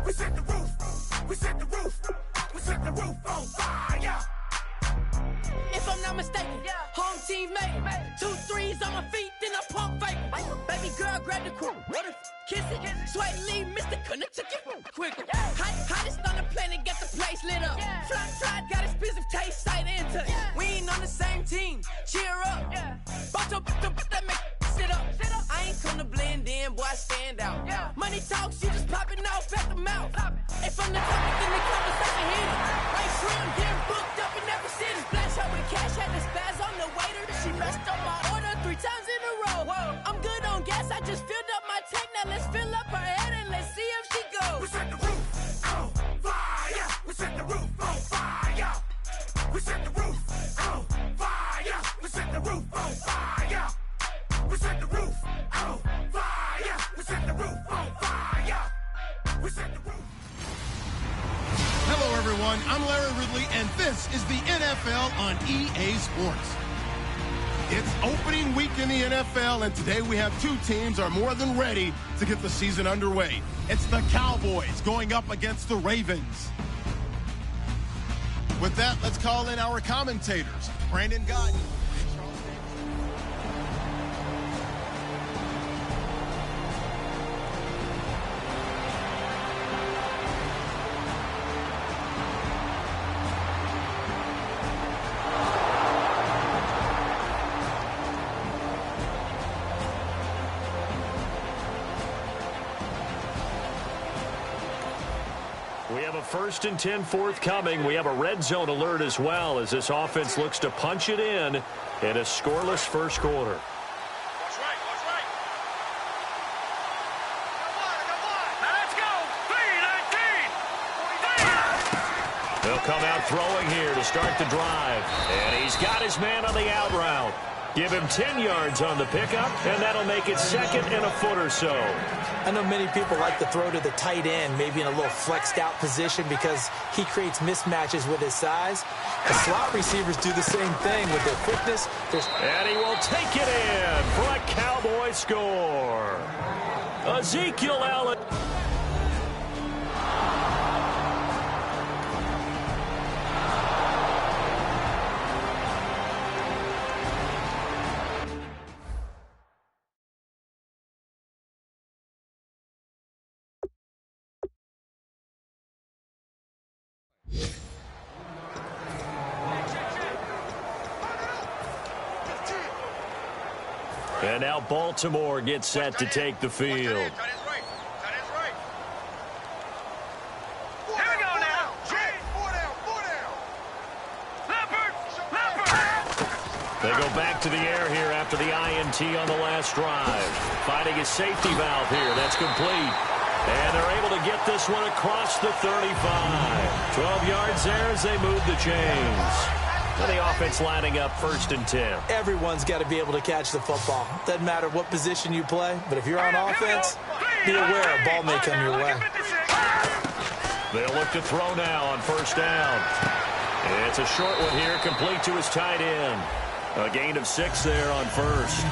We set the roof. We set the roof. We set the roof on fire. If I'm not mistaken, home team made it. 2 threes on my feet, then I pump fake. Baby girl, grab the crew. What if kiss it? Sweat leave, Mr. Couldn't took it quicker. Hottest on the planet, get the place lit up. Fly, got expensive taste, sight into. We ain't on the same team. Cheer up. Bunch of that make sit up. I ain't come to blend in, boy, I stand out. Money talks, you just popping off at the mouth. If I'm the topic, then the conversation heated. Right trim, getting booked up in every city. Splash her with cash, had the spaz on the waiter. She messed up my order 3 times in a row. I'm good on gas, I just filled up my tank. Now let's fill up her head and let's see if she goes. We set the roof on fire. We set the roof on fire. We set the roof on fire. We set the roof on fire. We set the roof on fire. We set the roof on fire. We set the roof. Hello, everyone. I'm Larry Ridley, and this is the NFL on EA Sports. It's opening week in the NFL, and today we have 2 teams are more than ready to get the season underway. It's the Cowboys going up against the Ravens. With that, let's call in our commentators. Brandon Gott. We have a 1st and 10 forthcoming. We have a red zone alert as well as this offense looks to punch it in a scoreless first quarter. Watch right, watch right. Now let's go. 3-19. They'll come out throwing here to start the drive. And he's got his man on the out route. Give him 10 yards on the pickup, and that'll make it 2nd and a foot or so. I know many people like to throw to the tight end, maybe in a little flexed out position because he creates mismatches with his size. The slot receivers do the same thing with their quickness. And he will take it in for a Cowboy score. Ezekiel Elliott. And now Baltimore gets set to take the field. Here we go now. They go back to the air here after the INT on the last drive. Finding his safety valve here. That's complete. And they're able to get this one across the 35. 12 yards there as they move the chains. And the offense lining up 1st and 10. Everyone's got to be able to catch the football. Doesn't matter what position you play, but if you're on offense, be aware a ball may come your way. They'll look to throw now on 1st down. It's a short one here, complete to his tight end. A gain of 6 there on 1st.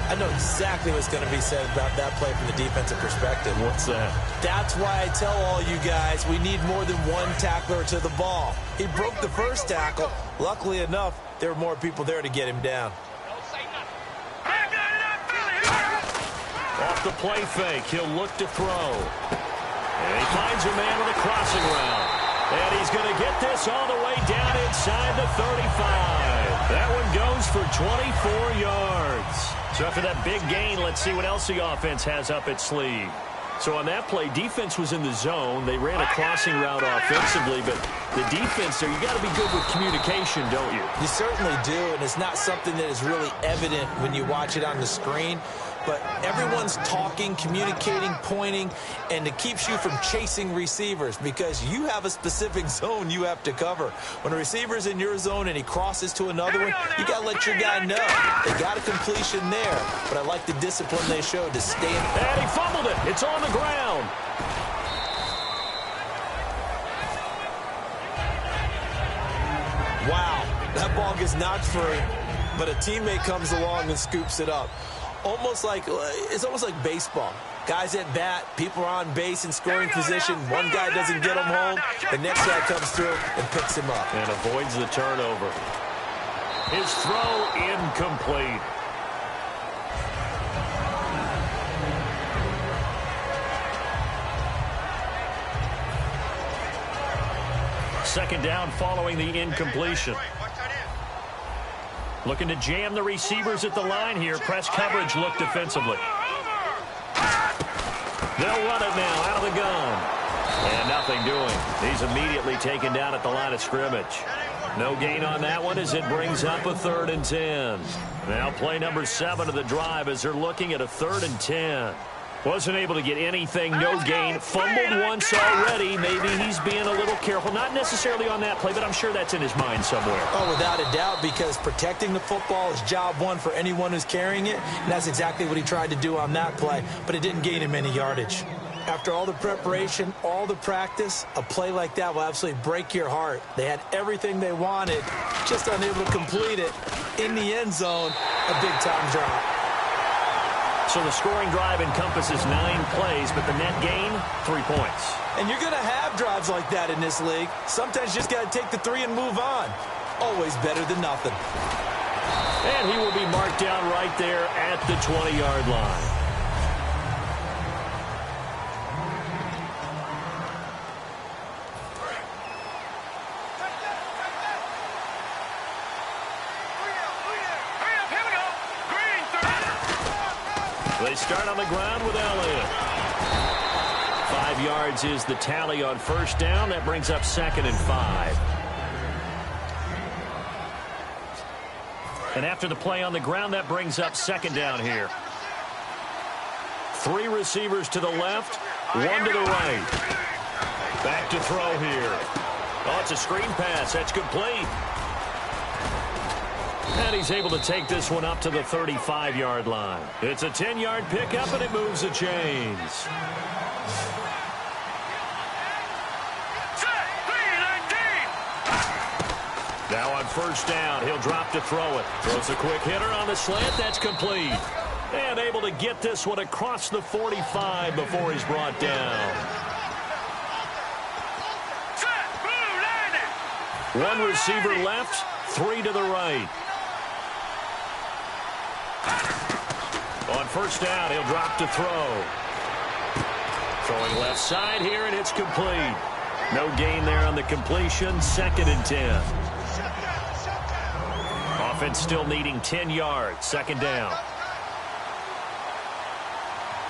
I know exactly what's going to be said about that play from the defensive perspective. What's that? That's why I tell all you guys we need more than one tackler to the ball. He broke the first tackle. Luckily enough, there were more people there to get him down. Off the play fake, he'll look to throw. And he finds a man on the crossing route. And he's going to get this all the way down inside the 35. That one goes for 24 yards. So after that big gain, let's see what else the offense has up its sleeve. So on that play, defense was in the zone. They ran a crossing route offensively, but the defense there, you got to be good with communication, don't you? You certainly do, and it's not something that is really evident when you watch it on the screen. but everyone's talking, communicating, pointing, and it keeps you from chasing receivers because you have a specific zone you have to cover. When a receiver's in your zone and he crosses to another one, you got to let your guy know. They got a completion there, but I like the discipline they showed to stay in. And he fumbled it. It's on the ground. Wow, that ball gets knocked free, but a teammate comes along and scoops it up. It's almost like baseball. Guys at bat, people are on base in scoring position. One guy doesn't get him home. The next guy comes through and picks him up. And avoids the turnover. His throw incomplete. Second down following the incompletion. Looking to jam the receivers at the line here. Press coverage look defensively. They'll run it now out of the gun. And nothing doing. He's immediately taken down at the line of scrimmage. No gain on that one as it brings up a 3rd and 10. Now play number 7 of the drive as they're looking at a 3rd and 10. Wasn't able to get anything, no gain. Fumbled once already. Maybe he's being a little careful. Not necessarily on that play, but I'm sure that's in his mind somewhere. Oh, without a doubt, because protecting the football is job one for anyone who's carrying it. And that's exactly what he tried to do on that play, but it didn't gain him any yardage. After all the preparation, all the practice, a play like that will absolutely break your heart. They had everything they wanted, just unable to complete it. In the end zone, a big-time drop. So the scoring drive encompasses 9 plays, but the net gain, 3 points. And you're going to have drives like that in this league. Sometimes you just got to take the 3 and move on. Always better than nothing. And he will be marked down right there at the 20-yard line. They start on the ground with Elliott. 5 yards is the tally on first down. That brings up 2nd and 5. And after the play on the ground, that brings up 2nd down here. 3 receivers to the left, 1 to the right. Back to throw here. Oh, it's a screen pass. That's complete. And he's able to take this one up to the 35-yard line. It's a 10-yard pickup, and it moves the chains. Now on first down, he'll drop to throw it. Throws a quick hitter on the slant. That's complete. And able to get this one across the 45 before he's brought down. 1 receiver left, 3 to the right. On first down, he'll drop to throw. Throwing left side here, and it's complete. No gain there on the completion. 2nd and 10. Offense still needing 10 yards. 2nd down.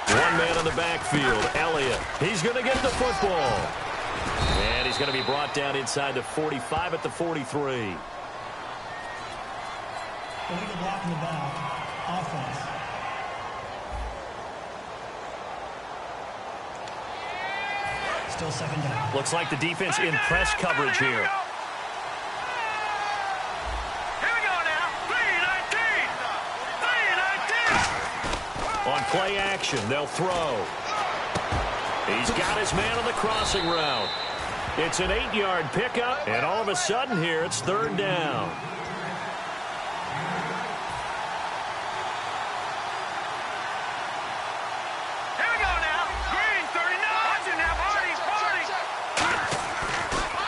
1 man on the backfield, Elliott. He's going to get the football. And he's going to be brought down inside the 45 at the 43. Illegal block in the back. Offense. Still 2nd down. Looks like the defense in press coverage here. On play action, they'll throw. He's got his man on the crossing route. It's an 8-yard pickup, and all of a sudden here, it's 3rd down.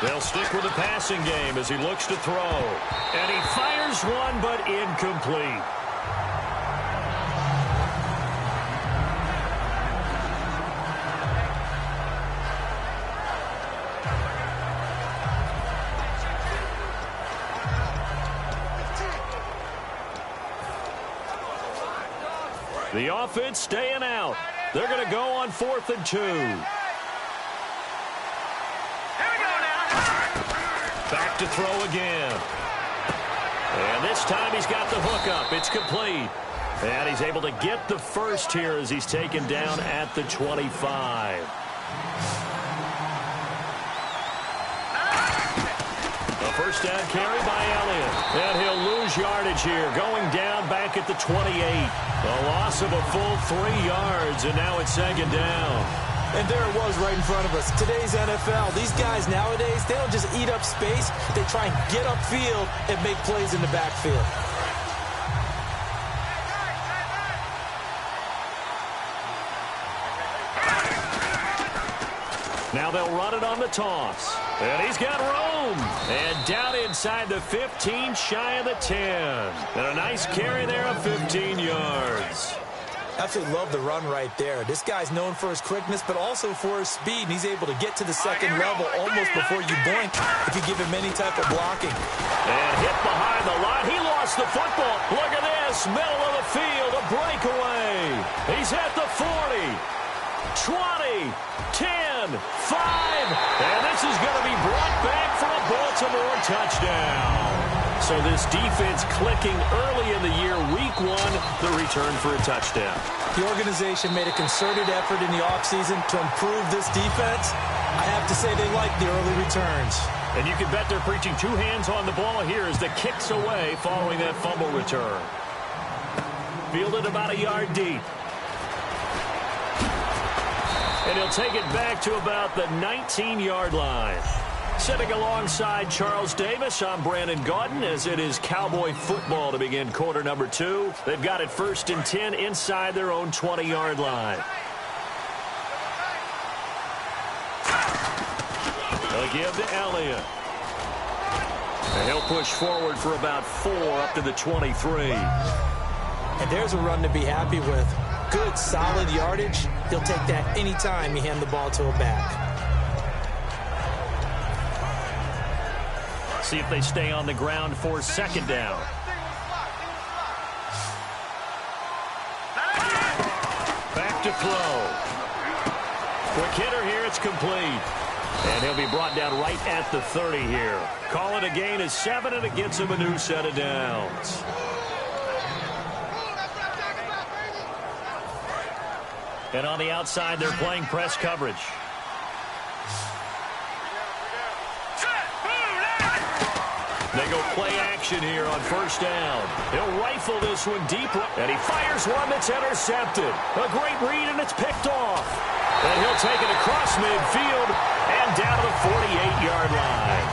They'll stick with the passing game as he looks to throw. And he fires one, but incomplete. The offense staying out. They're going to go on 4th and 2. Back to throw again. And this time he's got the hookup. It's complete. And he's able to get the first here as he's taken down at the 25. A first down carry by Elliott. And he'll lose yardage here, going down back at the 28. A loss of a full 3 yards, and now it's second down. And there it was right in front of us. Today's NFL, these guys nowadays, they don't just eat up space. They try and get upfield and make plays in the backfield. Now they'll run it on the toss. And he's got room. And down inside the 15, shy of the 10. And a nice carry there of 15 yards. Absolutely love the run right there. This guy's known for his quickness, but also for his speed. And he's able to get to the second level almost before you blink if you give him any type of blocking. And hit behind the line. He lost the football. Look at this. Middle of the field. A breakaway. He's at the 40. 20, 10, 5, and this is going to be brought back for a Baltimore touchdown. So this defense clicking early in the year, week 1, the return for a touchdown. The organization made a concerted effort in the offseason to improve this defense. I have to say they like the early returns. And you can bet they're preaching 2 hands on the ball here as the kick's away following that fumble return. Fielded about a yard deep. And he'll take it back to about the 19-yard line. Sitting alongside Charles Davis, I'm Brandon Gaudin as it is Cowboy football to begin quarter number 2. They've got it 1st and 10 inside their own 20-yard line. They'll give to Elliott. And he'll push forward for about 4 up to the 23. And there's a run to be happy with. Good, solid yardage. He'll take that anytime you hand the ball to a back. See if they stay on the ground for second down. Back to throw. Quick hitter here, it's complete. And he'll be brought down right at the 30 here. Call it a gain of 7, and it gets him a new set of downs. And on the outside, they're playing press coverage. They go play action here on first down. He'll rifle this one deep, and he fires one that's intercepted. A great read, and it's picked off. And he'll take it across midfield and down to the 48-yard line.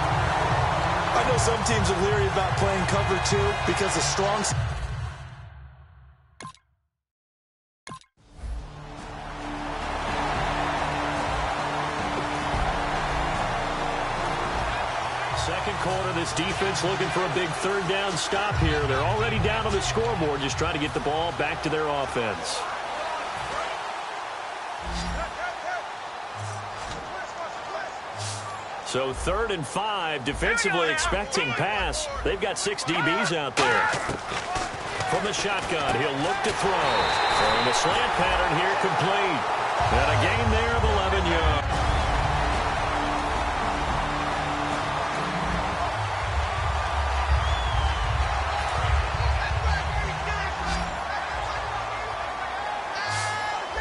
I know some teams are leery about playing cover 2 because of strong... Second quarter, this defense looking for a big third down stop here. They're already down on the scoreboard, just trying to get the ball back to their offense. So 3rd and 5, defensively expecting pass. They've got 6 DBs out there. From the shotgun, he'll look to throw. Throwing the slant pattern here complete. And a gain there of 11 yards.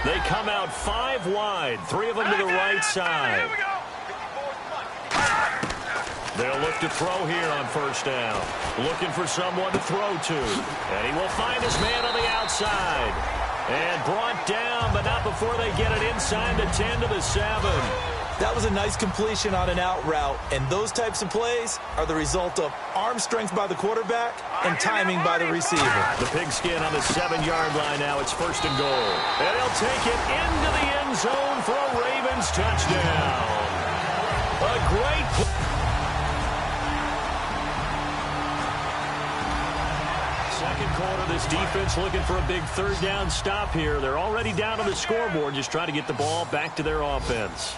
They come out 5 wide, 3 of them to the right side. They'll look to throw here on first down. Looking for someone to throw to. And he will find his man on the outside. And brought down, but not before they get it inside the 10 to the 7. That was a nice completion on an out route, and those types of plays are the result of arm strength by the quarterback and timing by the receiver. The pigskin on the 7-yard line now. It's 1st and goal. And he'll take it into the end zone for a Ravens touchdown. A great play. Second quarter, this defense looking for a big third down stop here. They're already down on the scoreboard, just trying to get the ball back to their offense.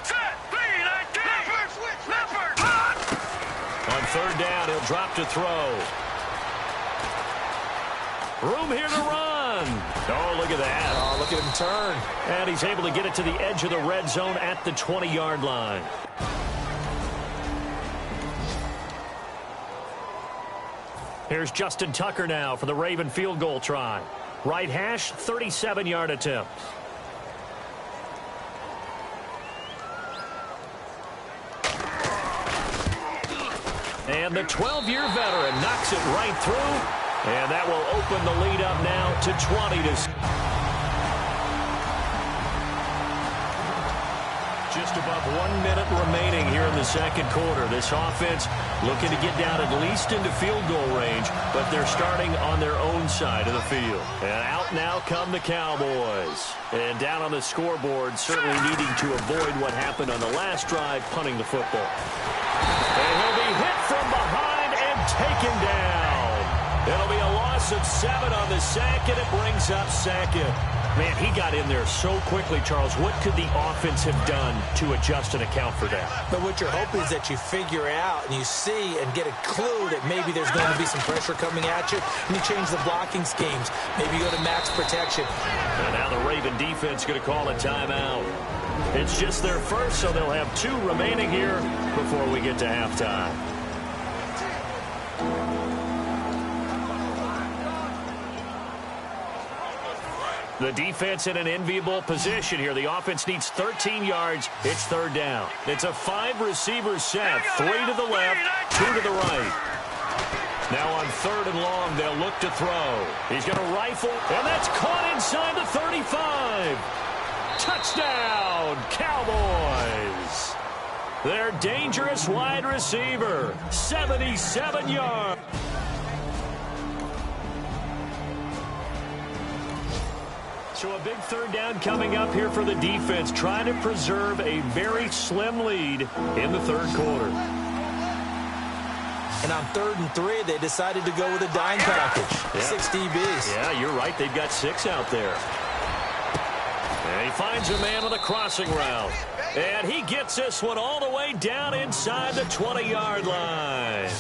On third down, he'll drop to throw. Room here to run. Oh, look at that. Oh, look at him turn. And he's able to get it to the edge of the red zone at the 20-yard line. Here's Justin Tucker now for the Raven field goal try. Right hash, 37-yard attempt. And the 12-year veteran knocks it right through. And that will open the lead up now to 20-6. Just above 1 minute remaining here in the second quarter. This offense looking to get down at least into field goal range, but they're starting on their own side of the field. And out now come the Cowboys. And down on the scoreboard, certainly needing to avoid what happened on the last drive, punting the football. And he'll be hit from behind and taken down. It'll be a loss of 7 on the sack, and it brings up second. Man, he got in there so quickly, Charles. What could the offense have done to adjust and account for that? But what you're hoping is that you figure out and you see and get a clue that maybe there's going to be some pressure coming at you, and you change the blocking schemes. Maybe you go to max protection. And now the Raven defense going to call a timeout. It's just their first, so they'll have 2 remaining here before we get to halftime. The defense in an enviable position here. The offense needs 13 yards. It's third down. It's a 5-receiver set. 3 to the left, 2 to the right. Now on 3rd and long, they'll look to throw. He's going to rifle, and that's caught inside the 35. Touchdown, Cowboys. Their dangerous wide receiver, 77 yards. So a big third down coming up here for the defense, trying to preserve a very slim lead in the third quarter. And on 3rd and 3, they decided to go with a dime package. Yeah. 6 DBs. Yeah, you're right. They've got 6 out there. And he finds a man with a crossing route. And he gets this one all the way down inside the 20-yard line.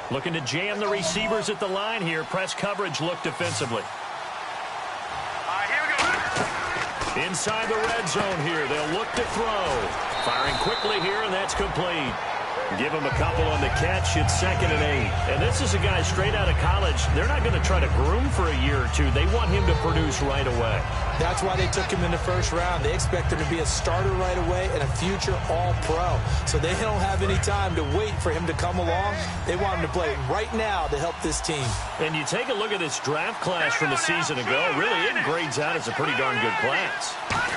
Looking to jam the receivers at the line here. Press coverage look defensively. Inside the red zone here. They'll look to throw. Firing quickly here, and that's complete. Give him a couple on the catch. It's 2nd and 8. And this is a guy straight out of college. They're not going to try to groom for a year or 2. They want him to produce right away. That's why they took him in the first round. They expect him to be a starter right away and a future all-pro. So they don't have any time to wait for him to come along. They want him to play right now to help this team. And you take a look at this draft class from a season ago. Really, it grades out as a pretty darn good class.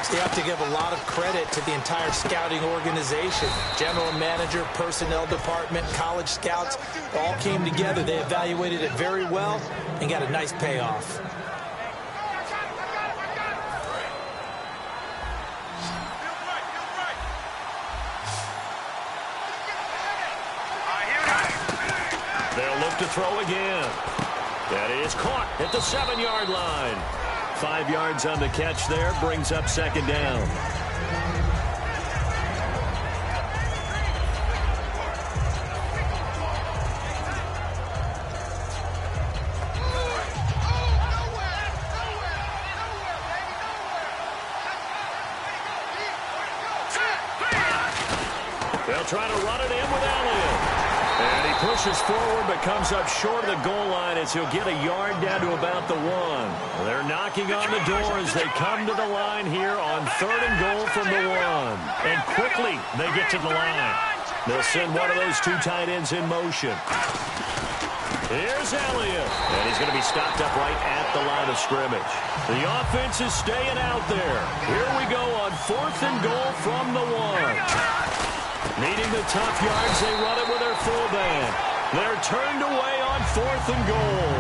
So you have to give a lot of credit to the entire scouting organization. General manager, personnel department, college scouts, all came together. They evaluated it very well and got a nice payoff. They'll look to throw again. That is caught at the 7-yard line. 5 yards on the catch there, brings up 2nd down. They'll try to run it in with Elliott. And he pushes forward but comes up short of the goal line as he'll get a yard down to about the 1. They're knocking on the door as they come to the line here on 3rd and goal from the 1. And quickly they get to the line. They'll send one of those 2 tight ends in motion. Here's Elliott. And he's going to be stopped up right at the line of scrimmage. The offense is staying out there. Here we go on 4th and goal from the 1. Needing the tough yards, they run it with their full band. They're turned away on 4th and goal.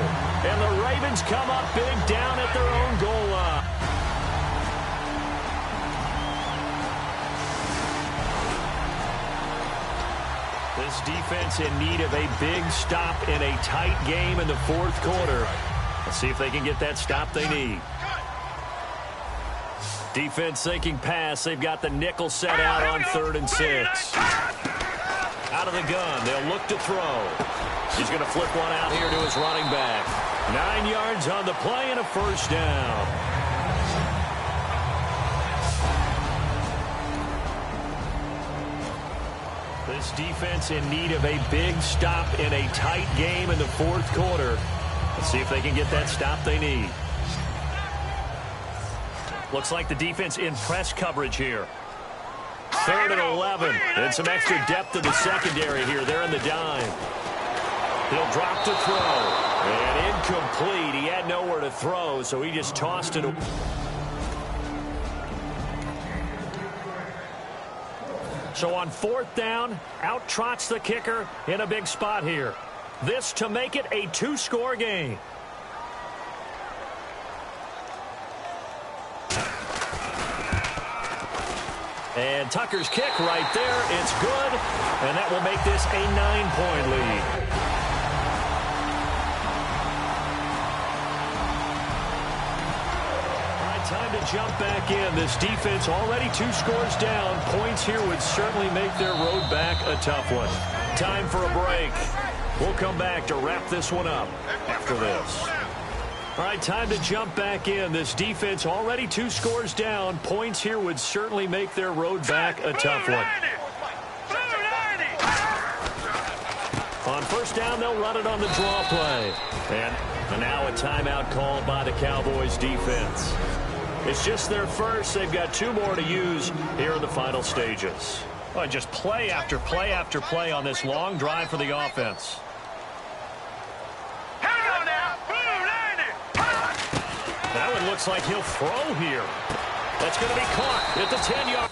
And the Ravens come up big down at their own goal line. This defense in need of a big stop in a tight game in the 4th quarter. Let's see if they can get that stop they need. Defense thinking pass. They've got the nickel set out on 3rd and 6. Out of the gun. They'll look to throw. He's going to flip one out here to his running back. 9 yards on the play and a 1st down. This defense in need of a big stop in a tight game in the fourth quarter. Let's see if they can get that stop they need. Looks like the defense in press coverage here. 3rd and 11. And some extra depth in the secondary here. They're in the dime. He'll drop to throw. And incomplete. He had nowhere to throw, so he just tossed it away. So on 4th down, out trots the kicker in a big spot here. This to make it a 2-score game. And Tucker's kick right there. It's good. And that will make this a 9-point lead. All right, time to jump back in. This defense already 2 scores down. Points here would certainly make their road back a tough one. Time for a break. We'll come back to wrap this one up after this. All right, time to jump back in. This defense already 2 scores down. Points here would certainly make their road back a tough one. On 1st down, they'll run it on the draw play. And now a timeout called by the Cowboys defense. It's just their first. They've got 2 more to use here in the final stages. Well, just play after play after play on this long drive for the offense. That one looks like he'll throw here. That's going to be caught at the 10-yard.